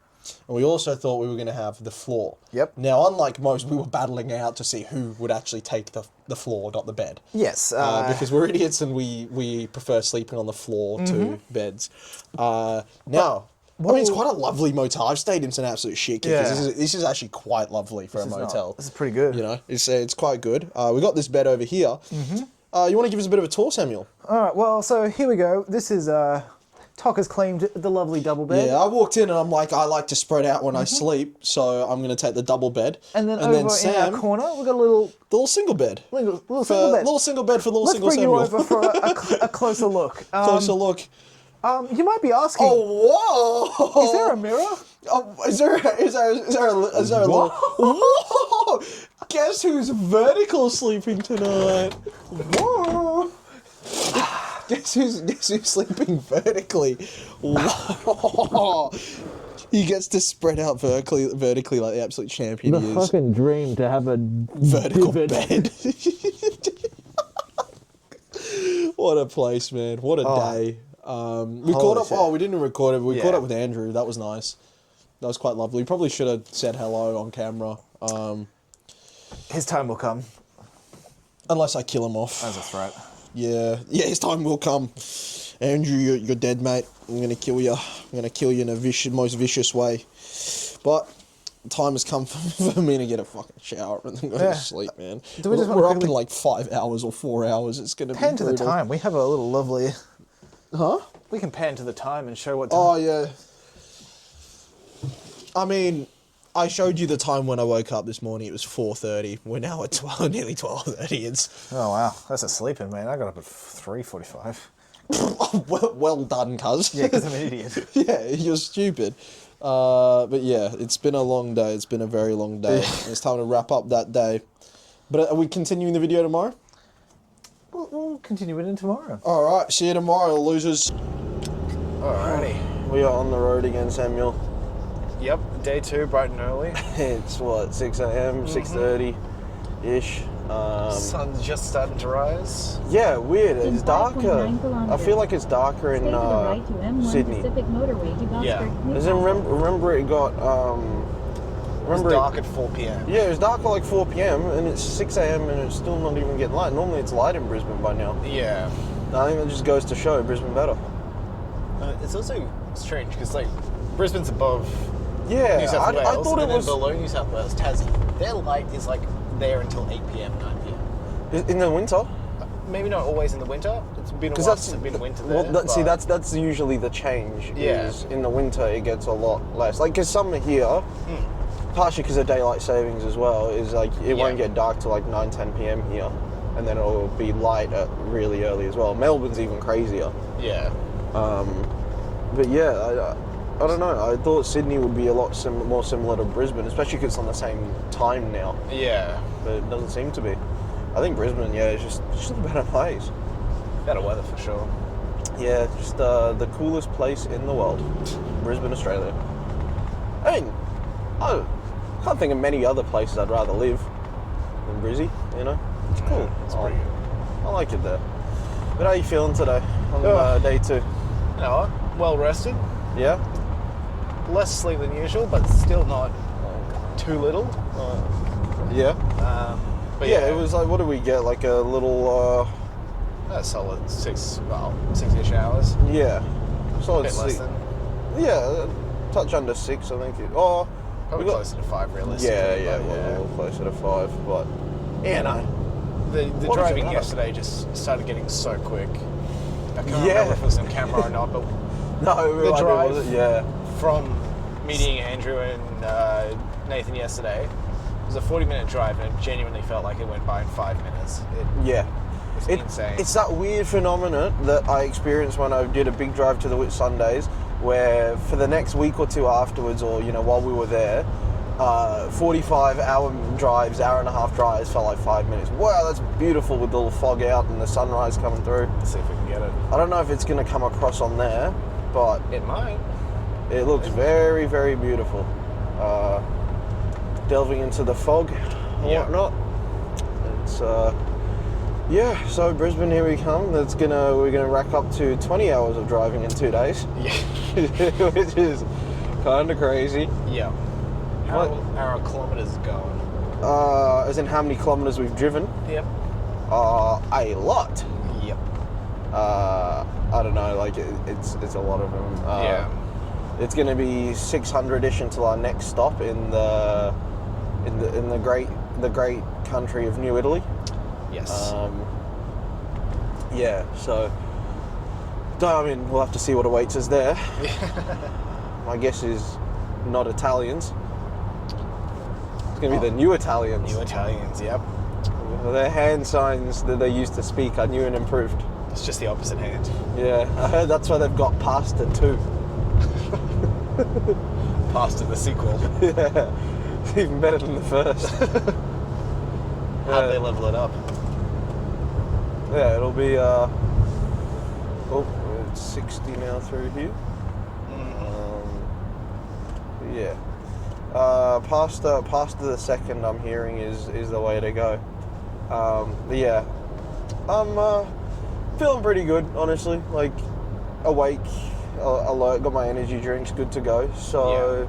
and we also thought we were going to have the floor. Yep. Now, unlike most, we were battling out to see who would actually take the floor, not the bed. Yes. Because we're idiots and we prefer sleeping on the floor to beds. Now, I mean, it's quite a lovely motel. I've stayed in some absolute shit because Yeah. this is actually quite lovely for a motel. This is pretty good. You know, it's quite good. We got this bed over here. You want to give us a bit of a tour, Samuel? All right, well, so here we go. This is, Toc has claimed the lovely double bed. Yeah, I walked in and I'm like, I like to spread out when I sleep, so I'm going to take the double bed. And then over in our corner, we've got a little the little single bed. single bed. Little single bed for little Let's single bring Samuel. you over for a closer look. Closer look. You might be asking. Oh, whoa! Is there a mirror? Oh, is there a little... Whoa! Guess who's vertical sleeping tonight? Whoa! Guess who's sleeping vertically? Whoa! He gets to spread out vertically like the absolute champion he is. fucking dream to have a Vertical bed. What a place, man! What a day. We caught up. shit. Oh, we didn't record it. But we Yeah. caught up with Andrew. That was nice. That was quite lovely. We probably should have said hello on camera. His time will come. Unless I kill him off. As a threat. Yeah, his time will come. Andrew, you're dead, mate. I'm gonna kill you. I'm gonna kill you in a most vicious way. But time has come for me to get a fucking shower and then go Yeah. to sleep, man. Do we just wanna We're up in quickly- like 5 hours or 4 hours. It's gonna be Pan to the brutal. time. We have a little lovely. Huh? We can pan to the time and show what time. Oh yeah. I mean, I showed you the time when I woke up this morning. It was 4:30. We're now at 12, nearly 12:30. It's Oh wow, that's a sleeping man. I got up at 3:45. well done, cuz. Yeah, because I'm an idiot. Yeah, you're stupid. But yeah, it's been a long day. It's been a very long day. It's time to wrap up that day. But are we continuing the video tomorrow? We'll continue it in tomorrow. All right. See you tomorrow, losers. Alrighty. We are on the road again, Samuel. Yep, day 2, bright and early. It's what, 6 a.m., 6:30-ish. Sun's just starting to rise. Yeah, weird. It's In darker. 5.9 kilometers. I feel like it's darker Stay in to the right to M1 Sydney. Pacific Motorway to Gosford. Yeah. As in, remember it got It was remember dark at 4 p.m. Yeah, it was dark at like 4 p.m. and it's 6 a.m. and it's still not even getting light. Normally it's light in Brisbane by now. Yeah. I think that just goes to show Brisbane better. It's also strange because like Brisbane's above Yeah, New South Wales, I thought it and then was below New South Wales, Tassie. Their light is like there until 8 p.m., 9 p.m. in the winter. Maybe not always in the winter. It's been a Because while that's since it's been winter well, there. see, but- that's usually the change. Yeah. Is in the winter it gets a lot less. Like, because summer here, partially because of daylight savings as well, is like it won't Yeah. get dark till like 9, 10 p.m. here, and then it'll be light really early as well. Melbourne's even crazier. yeah. But yeah, I don't know. I thought Sydney would be a lot more similar to Brisbane, especially because it's on the same time now. Yeah. But it doesn't seem to be. I think Brisbane, yeah, is just a better place. Better weather for sure. Yeah, just the coolest place in the world, Brisbane, Australia. I mean, I can't think of many other places I'd rather live than Brizzy. You know, it's cool. It's pretty good. I like it there. But how are you feeling today on day 2? You know what? Well rested. Yeah. Less sleep than usual, but still not too little. Yeah. But Yeah, it was like, what did we get? Like a little, a solid 6-ish hours. yeah. A Solid bit less sleep. than, Yeah, a touch under 6, I think. probably we got- closer to 5 realistically. Yeah, but a little closer to 5, but yeah, no. The What does it driving matter? yesterday just started getting so quick. I can't Yeah. remember if it was on camera or not, but No, The I drive. wasn't. Yeah. from meeting Andrew and Nathan yesterday, it was a 40-minute drive and it genuinely felt like it went by in 5 minutes. Yeah. It's insane. It's that weird phenomenon that I experienced when I did a big drive to the Whitsundays, where for the next week or two afterwards, or while we were there, 45-hour drives, hour and a half drives felt like 5 minutes. Wow, that's beautiful with the little fog out and the sunrise coming through. Let's see if we can get it. I don't know if it's going to come across on there, but It might. it looks very, very beautiful. Delving into the fog and Yeah. whatnot. It's yeah. So Brisbane, here we come. We're gonna rack up to 20 hours of driving in 2 days, Yeah. which is kind of crazy. Yeah. What? How are our kilometres going? As in how many kilometers we've driven? Yep. A lot. Yep. I don't know. Like it's a lot of them. Yeah. It's going to be 600-ish until our next stop in the great country of New Italy. Yes. Yeah. So, I mean, we'll have to see what awaits us there. My guess is not Italians. It's going to be the new Italians. New Italians, yep. Their hand signs that they used to speak are new and improved. It's just the opposite hand. Yeah, I heard that's why they've got pasta too. Pasta the sequel. Yeah, it's even better than the first. How'd they level it up? Yeah, it'll be, it's 60 now through here. Yeah. Pasta the second I'm hearing is the way to go. But yeah, I'm feeling pretty good, honestly. Like, awake, alert, got my energy drinks, good to go. So,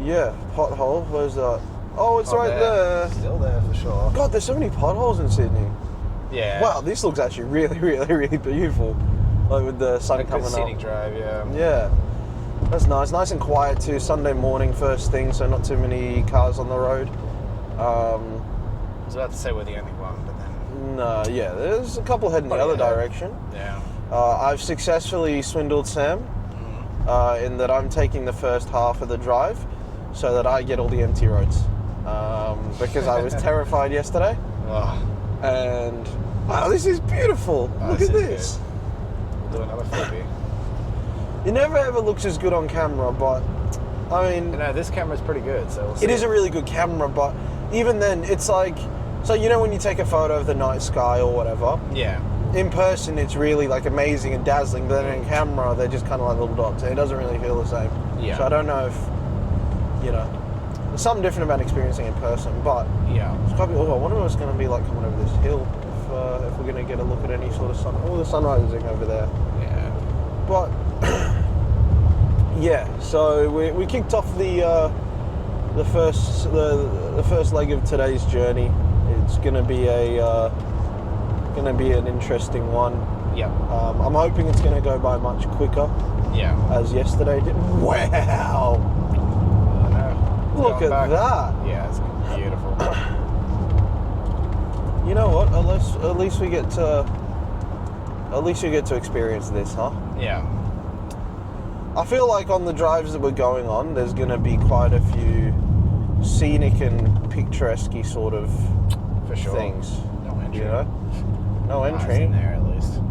yeah, pothole, where's that? Oh, it's right there. Still there for sure. God, there's so many potholes in Sydney. Yeah. Wow, this looks actually really, really, really beautiful. Like with the sun coming up. Scenic drive, yeah. Yeah. That's nice. Nice and quiet too. Sunday morning first thing, so not too many cars on the road. I was about to say we're the only one, but then... No, yeah, there's a couple heading the other direction. Yeah. I've successfully swindled Sam in that I'm taking the first half of the drive so that I get all the empty roads. Because I was terrified yesterday. Oh, And wow, this is beautiful. Look at this. Good. We'll do another flippy. It never ever looks as good on camera, but I mean, No, this camera's pretty good, so we'll see. it is a really good camera, but even then, it's like, so you know when you take a photo of the night sky or whatever, Yeah. in person it's really like amazing and dazzling, but then in camera they're just kind of like little dots, and it doesn't really feel the same. Yeah. So I don't know if, you know, there's something different about experiencing it in person, but Yeah. it's gotta be, I wonder what it's going to be like coming over this hill, if we're going to get a look at any sort of sun. Oh, the sunrising over there. Yeah. But yeah, so we kicked off the first leg of today's journey. It's gonna be an interesting one. Yeah. I'm hoping it's gonna go by much quicker Yeah. as yesterday did. Wow! I know. Look Going at back. that. Yeah, it's beautiful. You know what? At least we get to experience this, huh? Yeah. I feel like on the drives that we're going on, there's going to be quite a few scenic and picturesque sort of For sure. things. No entry. You know? No Nice entry. in there, at least.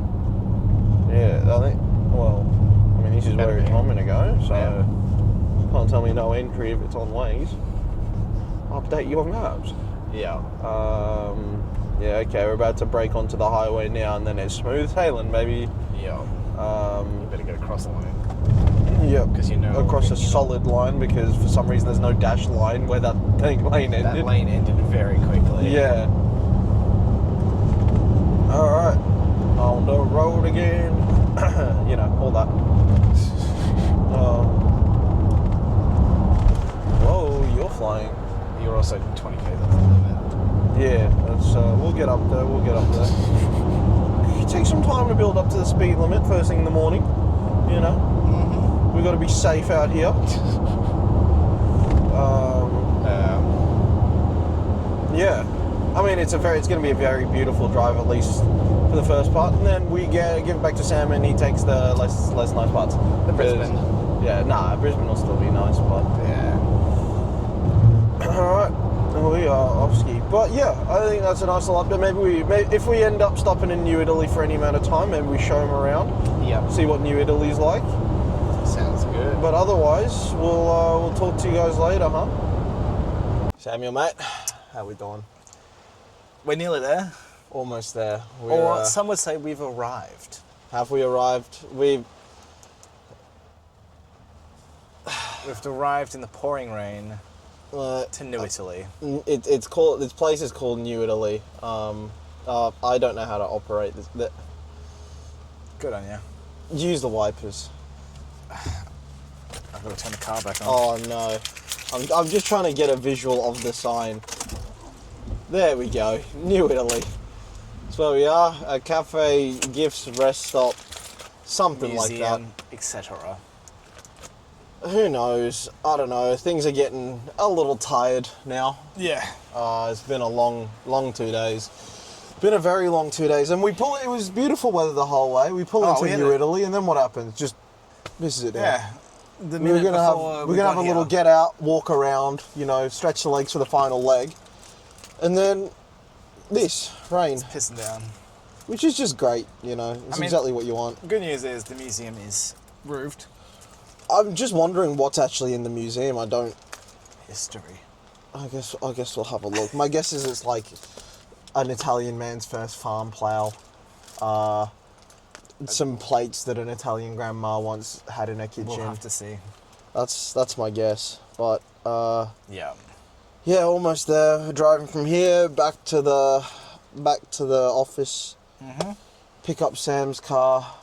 Yeah, I think, well, I mean, this is Better where it's be. told me to go, so Yeah. can't tell me no entry if it's on Waze. Update your maps. Yeah. Yeah, okay, we're about to break onto the highway now, and then it's smooth sailing, baby. Yeah. You better get across the line. Yep. 'Cause you know across a when you- solid line, because for some reason there's no dash line where that lane ended. That lane ended very quickly. Yeah. Alright. On the road again. You know, all that. Whoa, you're flying. You're also 20k, that's the limit. Yeah, that's, we'll get up there, It takes some time to build up to the speed limit first thing in the morning, you know. We've got to be safe out here. Yeah, I mean it's going to be a very beautiful drive, at least for the first part, and then we give it back to Sam and he takes the less nice parts. The Brisbane. Yeah, Brisbane will still be nice, but Yeah. all right. We are off ski, but yeah, I think that's a nice little update. Maybe if we end up stopping in New Italy for any amount of time, maybe we show them around, Yep. see what New Italy's like. Sounds good. But otherwise, we'll talk to you guys later, huh? Samuel, mate, how we doing? We're nearly there. Almost there. Or some would say we've arrived. Have we arrived? We've arrived in the pouring rain to New Italy. This place is called New Italy. I don't know how to operate this. Good on you. Use the wipers. I've got to turn the car back on. Oh no. I'm just trying to get a visual of the sign. There we go. New Italy. That's where we are. A cafe, gifts, rest stop, something Museum, like etc. that. Who knows? I don't know. Things are getting a little tired now. Yeah. It's been a long 2 days. Been a very long 2 days, and it was beautiful weather the whole way. We pull into New Italy, and then what happens? Just misses it down. Yeah. We're gonna have a little get out, walk around, you know, stretch the legs for the final leg, and then this rain. Pissing down. which is just great, you know. It's exactly what you want. Good news is the museum is roofed. I'm just wondering what's actually in the museum. I don't... History. I guess we'll have a look. My guess is it's like an Italian man's first farm plow. Some plates that an Italian grandma once had in her kitchen. We'll have to see. That's my guess. But Yeah. yeah, almost there. We're driving from here back to the office. Mm-hmm. Pick up Sam's car.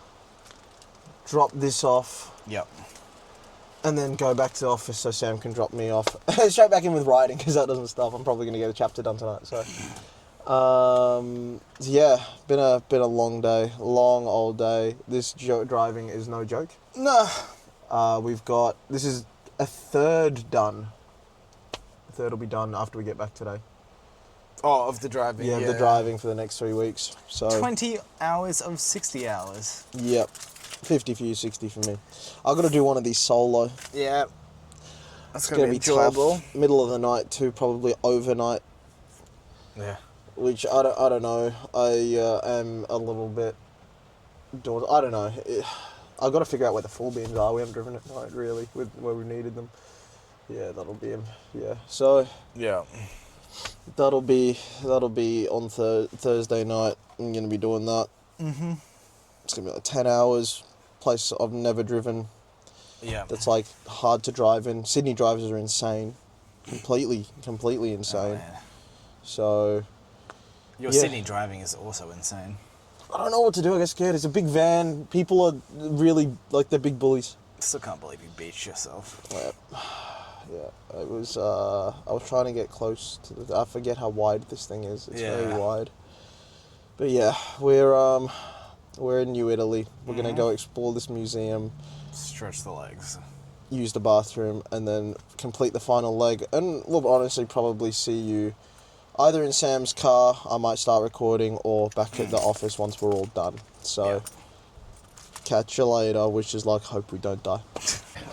Drop this off. Yep. And then go back to the office so Sam can drop me off. Straight back in with writing because that doesn't stop. I'm probably going to get a chapter done tonight. So, yeah, been a long day, long old day. This driving is no joke. No. This is a third done. A third will be done after we get back today. Oh, of the driving. Yeah, the driving for the next 3 weeks. So 20 hours of 60 hours. Yep. 50 for you, 60 for me. I've got to do one of these solo. Yeah. That's It's going to be enjoyable. tough. Middle of the night too, probably overnight. Yeah. Which I don't know. I am a little bit daunted. I don't know. I've got to figure out where the full beams are. We haven't driven at night really, where we needed them. Yeah, that'll be him. Yeah. So Yeah. that'll be on Thursday night. I'm gonna be doing that. Mm-hmm. It's gonna be like 10 hours. Place I've never driven. Yeah. That's like hard to drive in. Sydney drivers are insane. Completely insane. Oh, man. So Your Yeah. Sydney driving is also insane. I don't know what to do. I get scared. It's a big van. People are really like they're big bullies. Still can't believe you beached yourself. Yeah, it was. I was trying to get close to the. I forget how wide this thing is. It's very Yeah. wide. But yeah, we're in New Italy. We're gonna go explore this museum, Stretch the legs. use the bathroom, and then complete the final leg. And we'll honestly probably see you either in Sam's car. I might start recording, or back at the office once we're all done. So. Yeah. Catch you later, which is like hope we don't die.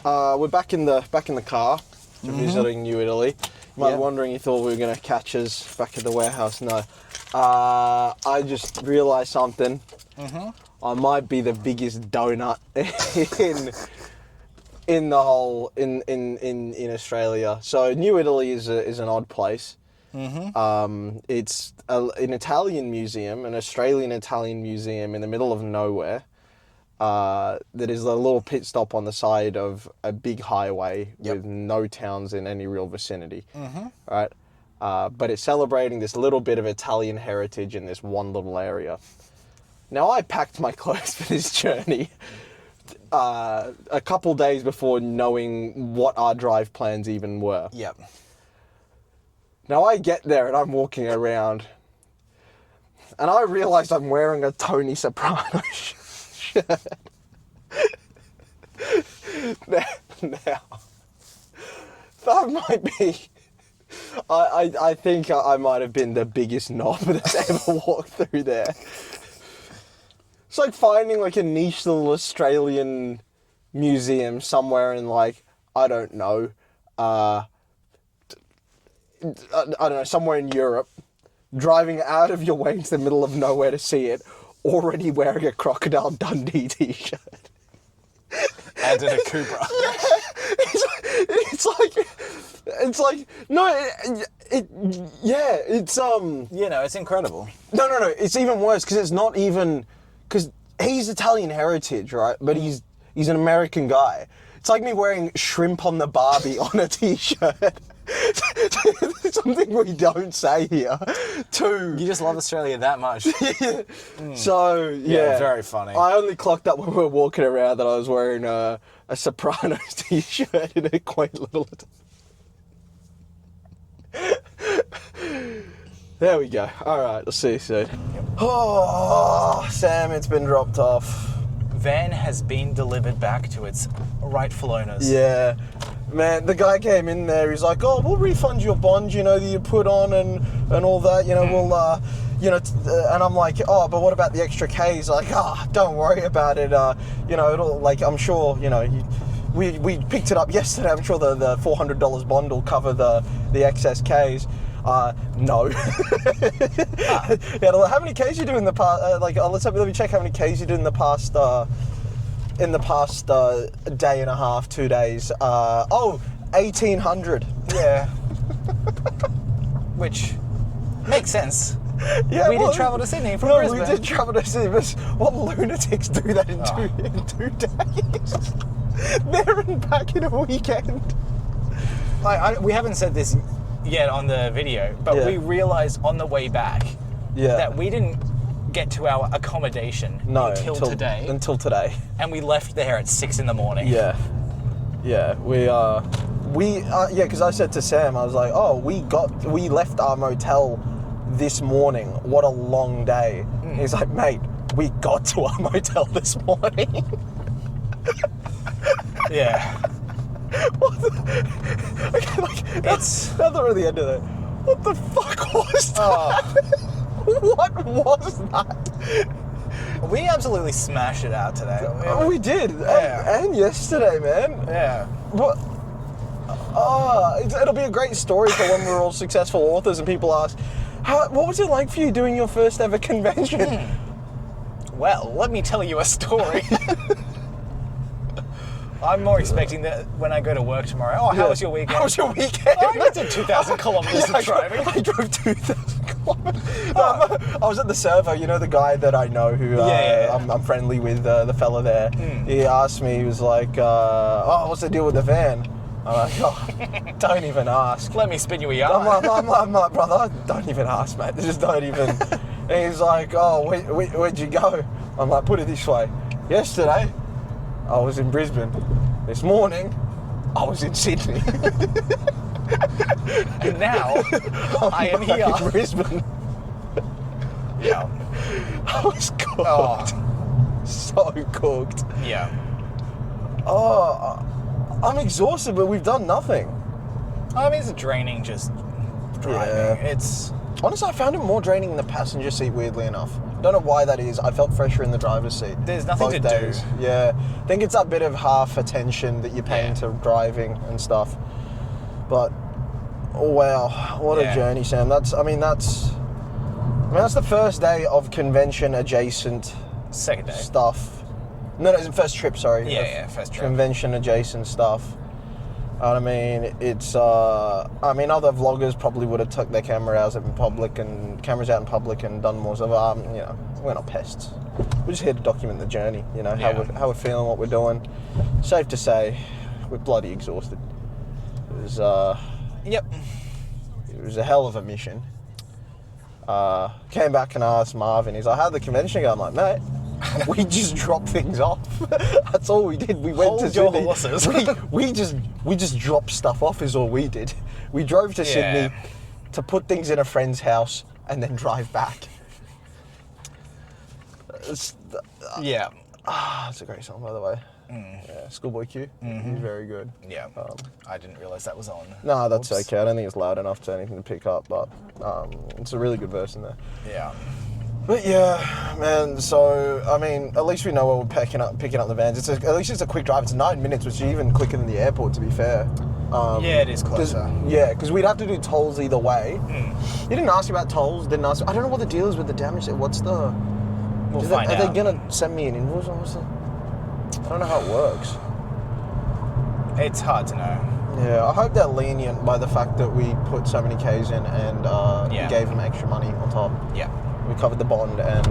We're back in the car, visiting New Italy. You might be wondering, you thought we were gonna catch us back at the warehouse. No, I just realised something. I might be the biggest donut in the whole in Australia. So New Italy is an odd place. It's an Italian museum, an Australian Italian museum in the middle of nowhere. That is a little pit stop on the side of a big highway with no towns in any real vicinity. Right? But it's celebrating this little bit of Italian heritage in this one little area. Now, I packed my clothes for this journey a couple days before knowing what our drive plans even were. Yep. Now, I get there and I'm walking around and I realise I'm wearing a Tony Soprano shirt. Now, that might be. I think I might have been the biggest knob that's ever walked through there. It's like finding like a niche little Australian museum somewhere in like I don't know, somewhere in Europe, driving out of your way into the middle of nowhere to see it. Already wearing a Crocodile Dundee t-shirt. And in a Cupra. It's like no, it's You know, it's incredible. no, it's even worse because it's not even because he's Italian heritage, right? But he's an American guy. It's like me wearing shrimp on the Barbie on a t-shirt. Something we don't say here. You just love Australia that much. So yeah, very funny. I only clocked up when we were walking around that I was wearing a Sopranos t-shirt in a quaint little. There we go. All right, I'll see you soon. Oh, Sam, it's been dropped off. Van has been delivered back to its rightful owners. Yeah. Man, the guy came in there, he's like, oh, we'll refund your bond, you know, that you put on and all that, you know, we'll, and I'm like, oh, but what about the extra Ks? Like, don't worry about it, you know, it'll, like, I'm sure, you know, we picked it up yesterday, I'm sure the $400 bond will cover the excess Ks. No. Yeah, how many Ks you do in the past? Let me check how many Ks you did in the past. Day and a half, 2 days. 1,800. Yeah. Which makes sense. Yeah, We did travel to Sydney from no, Brisbane. we did travel to Sydney. But what lunatics do that in 2 days? There and back in a weekend. We haven't said this yet on the video, but Yeah. we realized on the way back Yeah. that we didn't get to our accommodation until today, Until today. and we left there at 6 in the morning. Yeah. Yeah, because I said to Sam, I was like, oh, we left our motel this morning. What a long day. He's like, mate, we got to our motel this morning. Yeah. It's now that we're at the end of it. What the fuck was that? What was that? We absolutely smashed it out today. Oh, we did. Yeah. And yesterday, man. Yeah. What? It'll be a great story for when we're all successful authors and people ask, what was it like for you doing your first ever convention? Well, let me tell you a story. I'm more expecting that when I go to work tomorrow. Oh, how was your weekend? How was your weekend? I did 2,000 kilometers of driving. I drove 2,000 kilometers. I was at the servo, you know, the guy that I know who Yeah. I'm friendly with, the fella there. He asked me, he was like, what's the deal with the van? I'm like, oh, don't even ask. Let me spin you a yarn. I'm like, brother, don't even ask, mate. Just don't even. And he's like, oh, where'd you go? I'm like, put it this way. Yesterday, I was in Brisbane. This morning, I was in Sydney. And now, I am back here. in Brisbane. Yeah. I was cooked. Oh. So cooked. Yeah. Oh, I'm exhausted, but we've done nothing. I mean, it's draining just driving. Yeah. It's... Honestly, I found it more draining in the passenger seat, weirdly enough. Don't know why that is. I felt fresher in the driver's seat. There's nothing both to do. days. Yeah. I think it's that bit of half attention that you're paying to driving and stuff. But, oh wow, what a Yeah. journey, Sam. That's the first day of convention adjacent Second day. stuff. No, it's the first trip, sorry. Yeah, first trip. Convention adjacent stuff. And I mean, it's, other vloggers probably would have took their cameras out in public and done more stuff. We're not pests. We're just here to document the journey, how we're feeling, what we're doing. Safe to say, we're bloody exhausted. It was, Yep. it was a hell of a mission. Came back and asked Marvin, he's like, how'd the convention go? I'm like, mate, we just dropped things off. That's all we did. We went Hold to your Sydney. horses. we just dropped stuff off is all we did. We drove to Sydney to put things in a friend's house and then drive back. It's a great song, by the way. Yeah, Schoolboy Q. He's very good. Yeah. I didn't realise that was on. No, that's Oops. okay. I don't think it's loud enough to anything to pick up, but it's a really good verse in there. Yeah. But yeah, man. So I mean, at least we know where we're picking up the vans. At least it's a quick drive. It's 9 minutes, which is even quicker than the airport, to be fair. Yeah, it is closer. Because we'd have to do tolls either way. You didn't ask about tolls. Didn't ask. I don't know what the deal is with the damage. What's the? We'll find out. Are they gonna send me an invoice or what's the? I don't know how it works. It's hard to know. Yeah, I hope they're lenient by the fact that we put so many Ks in and we gave them extra money on top. Yeah. We covered the bond and,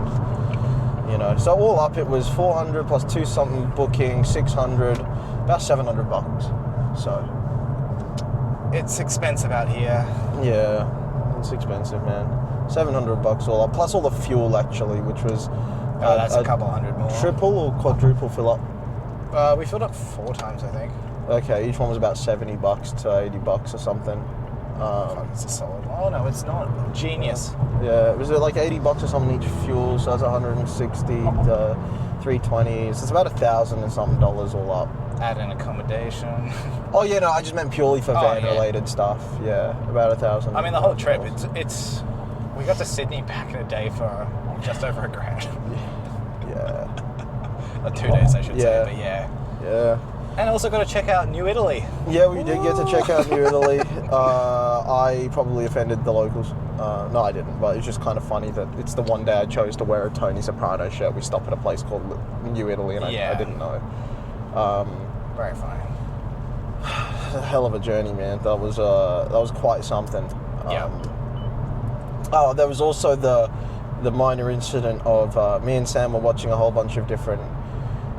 so all up it was 400 plus 2 something booking, 600, about $700. So. It's expensive out here. Yeah, it's expensive, man. $700 all up, plus all the fuel actually, which was That's a couple hundred more. triple or quadruple fill up. We filled up 4 times, I think. Okay, each one was about $70 to $80 or something. Fuck, it's a solid. Oh no, it's not. Genius. Yeah, it was like $80 or something each fuel, so that's 160 to 320. So it's about $1,000 and something all up. Add an accommodation. Oh yeah, no, I just meant purely for van related stuff. Yeah, about $1,000. I mean, the whole trip. It's. We got to Sydney back in a day for just over $1,000. Yeah. 2 days, I should say. But Yeah. And also got to check out New Italy. Yeah, we did get to check out New Italy. I probably offended the locals. No, I didn't, but it's just kind of funny that it's the one day I chose to wear a Tony Soprano shirt. We stopped at a place called New Italy, and I didn't know. Very funny. A hell of a journey, man. That was quite something. Oh, there was also the minor incident of me and Sam were watching a whole bunch of different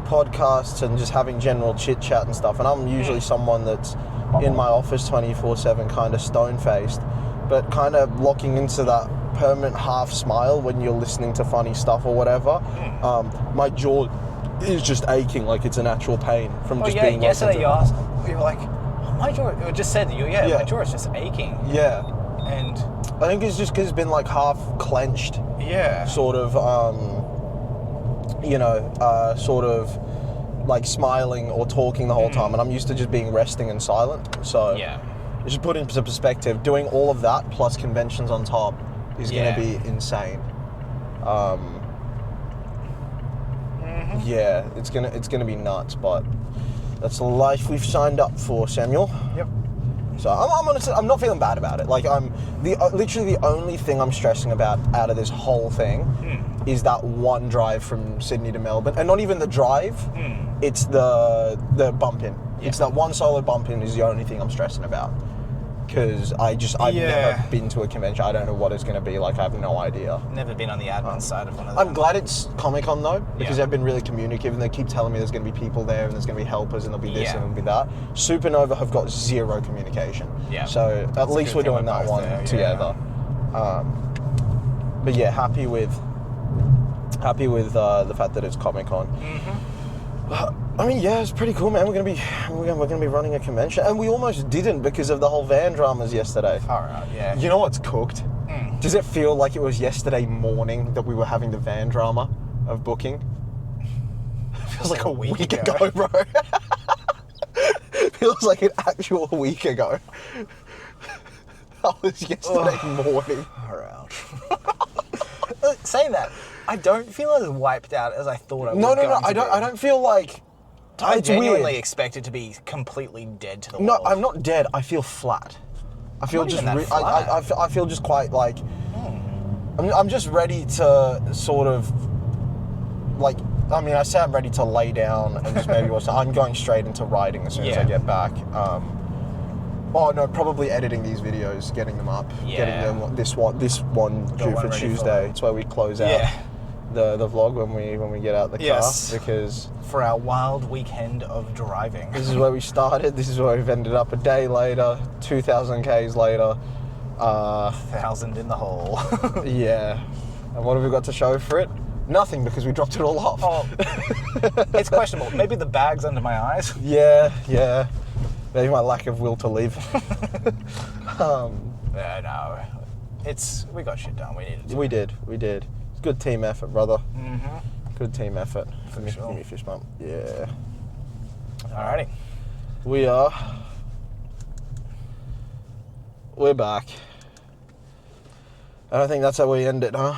podcasts and just having general chit chat and stuff. And I'm usually someone that's in my office 24/7, kind of stone faced, but kind of locking into that permanent half smile when you're listening to funny stuff or whatever. My jaw is just aching like it's an actual pain from just being. Yesterday you were like, oh, my jaw. It just said you. My jaw is just aching. Yeah. And I think it's just because it's been like half clenched. Yeah. Sort of, sort of like smiling or talking the whole time, and I'm used to just being resting and silent. So just put into perspective, doing all of that plus conventions on top is going to be insane. Yeah, it's gonna be nuts, but that's the life we've signed up for, Samuel. Yep. So I'm honestly, I'm not feeling bad about it. Like literally the only thing I'm stressing about out of this whole thing is that one drive from Sydney to Melbourne, and not even the drive. It's the bump in. Yeah. It's that one solo bump in is the only thing I'm stressing about. Because I've never been to a convention. I don't know what it's going to be like. I have no idea. Never been on the admin side of one of them. I'm glad it's Comic-Con though, because they've been really communicative and they keep telling me there's going to be people there and there's going to be helpers and there'll be this and there'll be that. Supernova have got zero communication. Yeah. So at least we're doing that one together. But yeah, happy with the fact that it's Comic-Con. I mean, yeah, it's pretty cool, man. We're gonna be running a convention, and we almost didn't because of the whole van dramas yesterday. Far out, yeah. You know what's cooked? Does it feel like it was yesterday morning that we were having the van drama of booking? Feels like a week ago, bro. Feels like an actual week ago. That was yesterday morning. Far out. Saying that, I don't feel as wiped out as I thought I would. No. I don't feel like. I it's genuinely weird. expected to be completely dead to the world. No, I'm not dead. I feel flat. I feel just. I feel just quite like. I'm just ready to sort of. Like, I mean, I say I'm ready to lay down and just maybe watch. I'm going straight into writing as soon as I get back. Probably editing these videos, getting them up, getting them this one due for Tuesday. It's where we close out the vlog when we get out the car, because for our wild weekend of driving. This is where we started. This is where we've ended up a day later, 2,000 Ks later. 1,000 in the hole. Yeah. And what have we got to show for it? Nothing, because we dropped it all off. Oh, it's questionable. Maybe the bag's under my eyes. Yeah. Maybe my lack of will to live. No. We got shit done. We needed to. We did. It's good team effort, brother. Good team effort. Give me a fist bump. Yeah. Alrighty. We're back. I think that's how we end it, huh?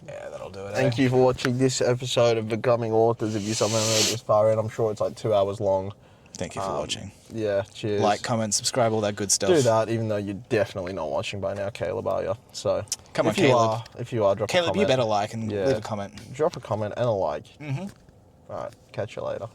Yeah, that'll do it. Thank you for watching this episode of Becoming Authors. If you somehow made it this far in, I'm sure it's like 2 hours long. Thank you for watching. Yeah, cheers. Like, comment, subscribe, all that good stuff. Do that, even though you're definitely not watching by now, Caleb, are you? So, come on, Caleb. If you are, drop a comment. Caleb, you better like and leave a comment. Drop a comment and a like. All right, catch you later.